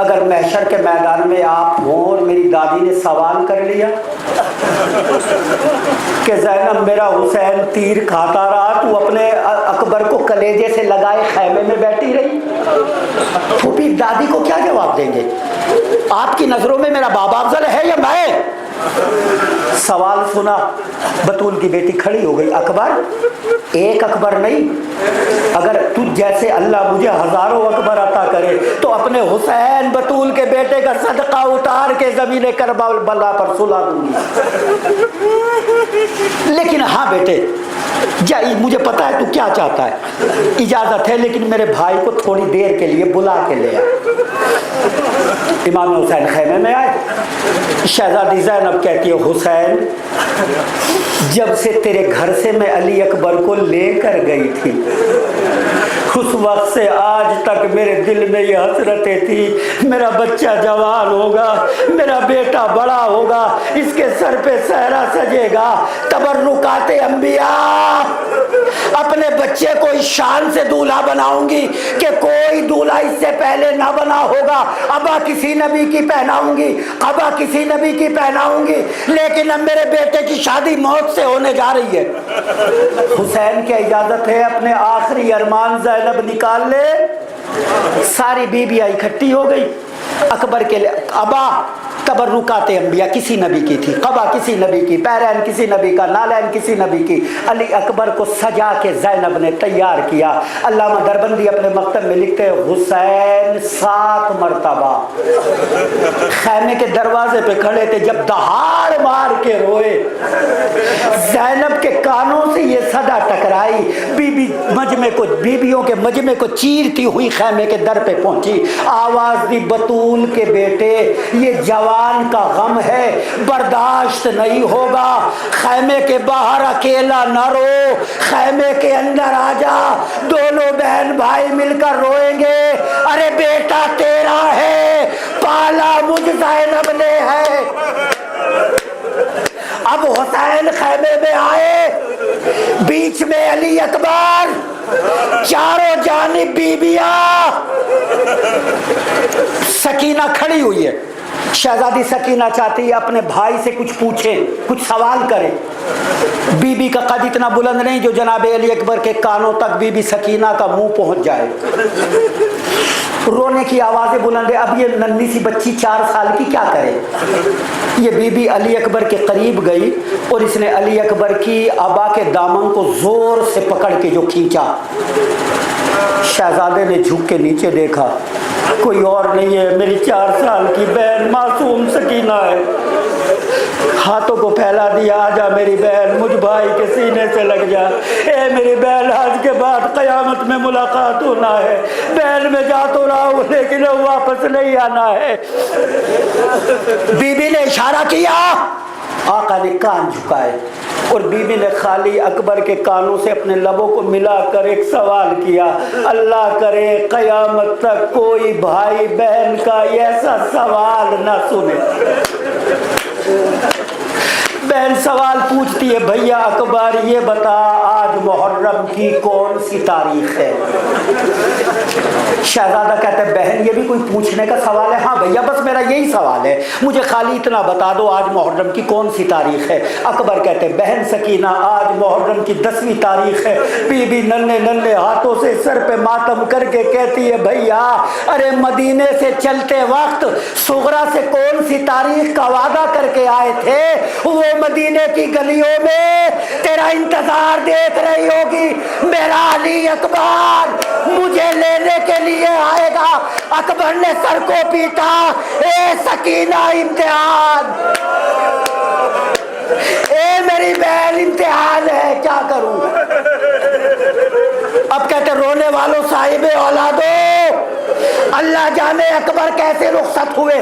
اگر محشر کے میدان میں آپ ہوں اور میری دادی نے سوال کر لیا کہ زینب میرا حسین تیر کھاتا رہا, تو اپنے اکبر کو کلیجے سے لگائے خیمے میں بیٹھی رہی, پھوپھی دادی کو کیا جواب دیں گے؟ آپ کی نظروں میں میرا بابا افضل ہے یا میں؟ سوال سنا, بطول کی بیٹی کھڑی ہو گئی. اکبر ایک اکبر نہیں, اگر تجھ جیسے اللہ مجھے ہزاروں اکبر عطا کرے تو اپنے حسین بطول کے بیٹے کا صدقہ اتار کے زمین کربلا پر سلا دوں گی. لیکن ہاں بیٹے مجھے پتا ہے تو کیا چاہتا ہے, اجازت ہے, لیکن میرے بھائی کو تھوڑی دیر کے لیے بلا کے لے آ. امام حسین خیمے میں آئے. شہزادی زینب کہتی ہے حسین جب سے تیرے گھر سے میں علی اکبر کو لے کر گئی تھی اس وقت سے آج تک میرے دل میں یہ حسرتیں تھی میرا بچہ جوان ہوگا, میرا بیٹا بڑا ہوگا, اس کے سر پہ صحرا سجے گا. تبرکات انبیاء, اپنے بچے کو اس شان سے دولہا بناؤں گی کہ کوئی دولہا اس سے پہلے نہ بنا ہوگا. ابا کسی نبی کی پہناؤں گی, ابا کسی نبی کی پہناؤں گی, لیکن اب میرے بیٹے کی شادی موت سے ہونے جا رہی ہے. حسین کی اجازت ہے اپنے آخری ارمان زینب نکال لے. ساری بیویاں اکٹھی ہو گئی. اکبر کے ابا تبرکات انبیاء کسی نبی کی تھی, قبا کسی نبی کی, پیرین کسی نبی کا, نالین کسی نبی کی. علی اکبر کو سجا کے زینب نے تیار کیا. علامہ دربندی اپنے مکتب میں لکھتے حسین 7 مرتبہ خیمے کے دروازے پہ کھڑے تھے, جب دہاڑ مار کے روئے. زینب کے کانوں سے یہ صدا ٹکرائی, بیبیوں کے مجمع کو چیرتی ہوئی خیمے کے در پہ پہنچی. آواز دی بطول کے بیٹے یہ جوان کا غم ہے, برداشت نہیں ہوگا. خیمے کے باہر اکیلا نہ رو, خیمے کے اندر آ جا, دونوں بہن بھائی مل کر روئیں گے. ارے بیٹا تیرا ہے, پالا مجھ زینب نے ہے. اب حسین خیمے میں آئے، بیچ میں علی اکبر، چاروں جانب بیبیاں، سکینہ کھڑی ہوئی ہے۔ شہزادی سکینہ چاہتی ہے اپنے بھائی سے کچھ پوچھے، کچھ سوال کرے۔ بی بی کا قد اتنا بلند نہیں جو جناب علی اکبر کے کانوں تک بی بی سکینہ کا منہ پہنچ جائے۔ رونے کی آوازیں بلند ہے۔ اب یہ ننھی سی بچی 4 سال کی کیا کرے؟ یہ بی بی علی اکبر کے قریب گئی اور اس نے علی اکبر کی ابا کے دامن کو زور سے پکڑ کے جو کھینچا، شہزادے نے جھک کے نیچے دیکھا، کوئی اور نہیں ہے، میری 4 سال کی بہن معصوم سکینہ ہے۔ ہاتھوں کو پھیلا دیا، آجا میری بہن، مجھ بھائی کے سینے سے لگ جا، اے میری بہن، آج کے بعد قیامت میں ملاقات ہونا ہے۔ بہن میں جا تو رہا ہوں لیکن واپس نہیں آنا ہے۔ بی بی نے اشارہ کیا، آقا نے کان جھکائے اور بی بی نے خالی اکبر کے کانوں سے اپنے لبوں کو ملا کر ایک سوال کیا، اللہ کرے قیامت تک کوئی بھائی بہن کا ایسا سوال نہ سنے۔ بہن سوال پوچھتی ہے، بھیا اکبر یہ بتا آج محرم کی کون سی تاریخ ہے؟ شہزادہ کہتے ہیں بہن یہ بھی کوئی پوچھنے کا سوال ہے؟ ہاں بھیا بس میرا یہی سوال ہے، مجھے خالی اتنا بتا دو آج محرم کی کون سی تاریخ ہے؟ اکبر کہتے ہیں بہن سکینہ آج محرم کی 10ویں تاریخ ہے۔ بی بی ننھے ننھے ہاتھوں سے سر پہ ماتم کر کے کہتی ہے، بھیا ارے مدینے سے چلتے وقت صغرا سے کون سی تاریخ کا وعدہ کر کے آئے تھے؟ وہ مدینے کی گلیوں میں تیرا انتظار دیکھ رہی ہوگی، میرا علی اکبر مجھے لینے کے لیے آئے گا۔ اکبر نے سر کو پیٹا، اے سکینہ امتحان، اے میری بہن امتحان ہے، کیا کروں؟ اب کہتے رونے والوں صاحب اولادو، اللہ جانے اکبر کیسے رخصت ہوئے۔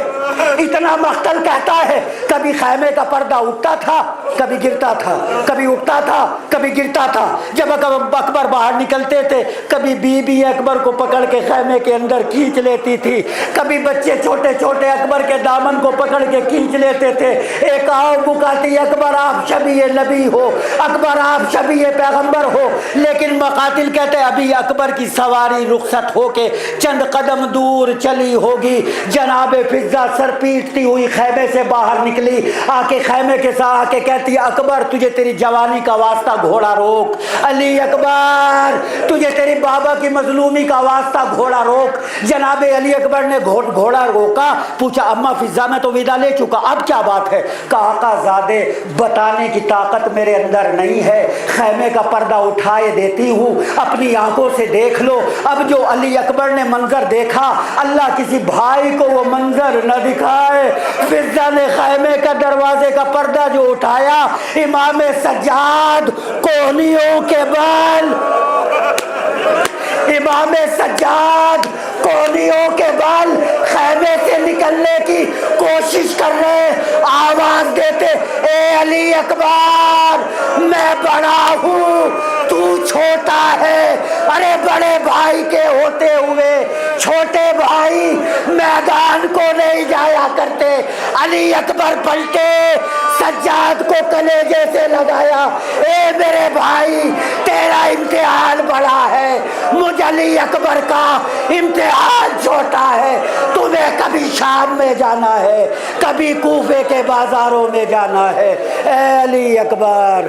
اتنا مقتل کہتا ہے کبھی خیمے کا پردہ اٹھتا تھا کبھی گرتا تھا، کبھی اٹھتا تھا کبھی گرتا تھا۔ جب اکبر باہر نکلتے تھے کبھی بی بی اکبر کو پکڑ کے خیمے کے اندر کھینچ لیتی تھی، کبھی بچے چھوٹے چھوٹے اکبر کے دامن کو پکڑ کے کھینچ لیتے تھے۔ ایک آؤ بکاتی، اکبر آپ شبیہ نبی ہو، اکبر آپ شبیہ پیغمبر ہو، لیکن مقاتل کہتے ابھی اکبر کی سواری رخصت ہو کے چند قدم دور چلی ہوگی۔ جناب فضہ سر پیٹتی ہوئی خیمے سے باہر نکلی، آ کے خیمے کے ساتھ آ کے کہتی ہے، اکبر تجھے تیری جوانی کا واسطہ گھوڑا روک، علی اکبر تجھے تیری بابا کی مظلومی کا واسطہ گھوڑا روک۔ جناب علی اکبر نے گھوڑا روکا، پوچھا اما فضہ میں تو ودا لے چکا، اب کیا بات ہے؟ کہا آقا زادے بتانے کی طاقت میرے اندر نہیں ہے، خیمے کا پردہ اٹھائے دیتی ہوں، اپنی آنکھوں سے دیکھ لو۔ اب جو علی اکبر نے منظر دیکھا، اللہ کسی بھائی کو وہ منظر نہ دکھائے۔ فضہ نے خیمے کا دروازے کا پردہ جو اٹھایا، امام سجاد کوہنیوں کے بل، امام سجاد کوہنیوں کے بل خیمے سے نکلنے کی کوشش کر رہے، آواز دیتے، اے علی اکبر میں بڑا ہوں تو چھوٹا ہے۔ ارے بڑے بھائی کے ہوتے ہوئے چھوٹے بھائی میدان کو نہیں جایا کرتے۔ علی اکبر پلٹے، سجاد کو کلیجے سے لگایا، اے میرے بھائی تیرا امتحان بڑا ہے، مجھ علی اکبر کا امتحان چھوٹا ہے۔ تمہیں کبھی شام میں جانا ہے، کبھی کوفے کے بازاروں میں جانا ہے۔ اے علی اکبر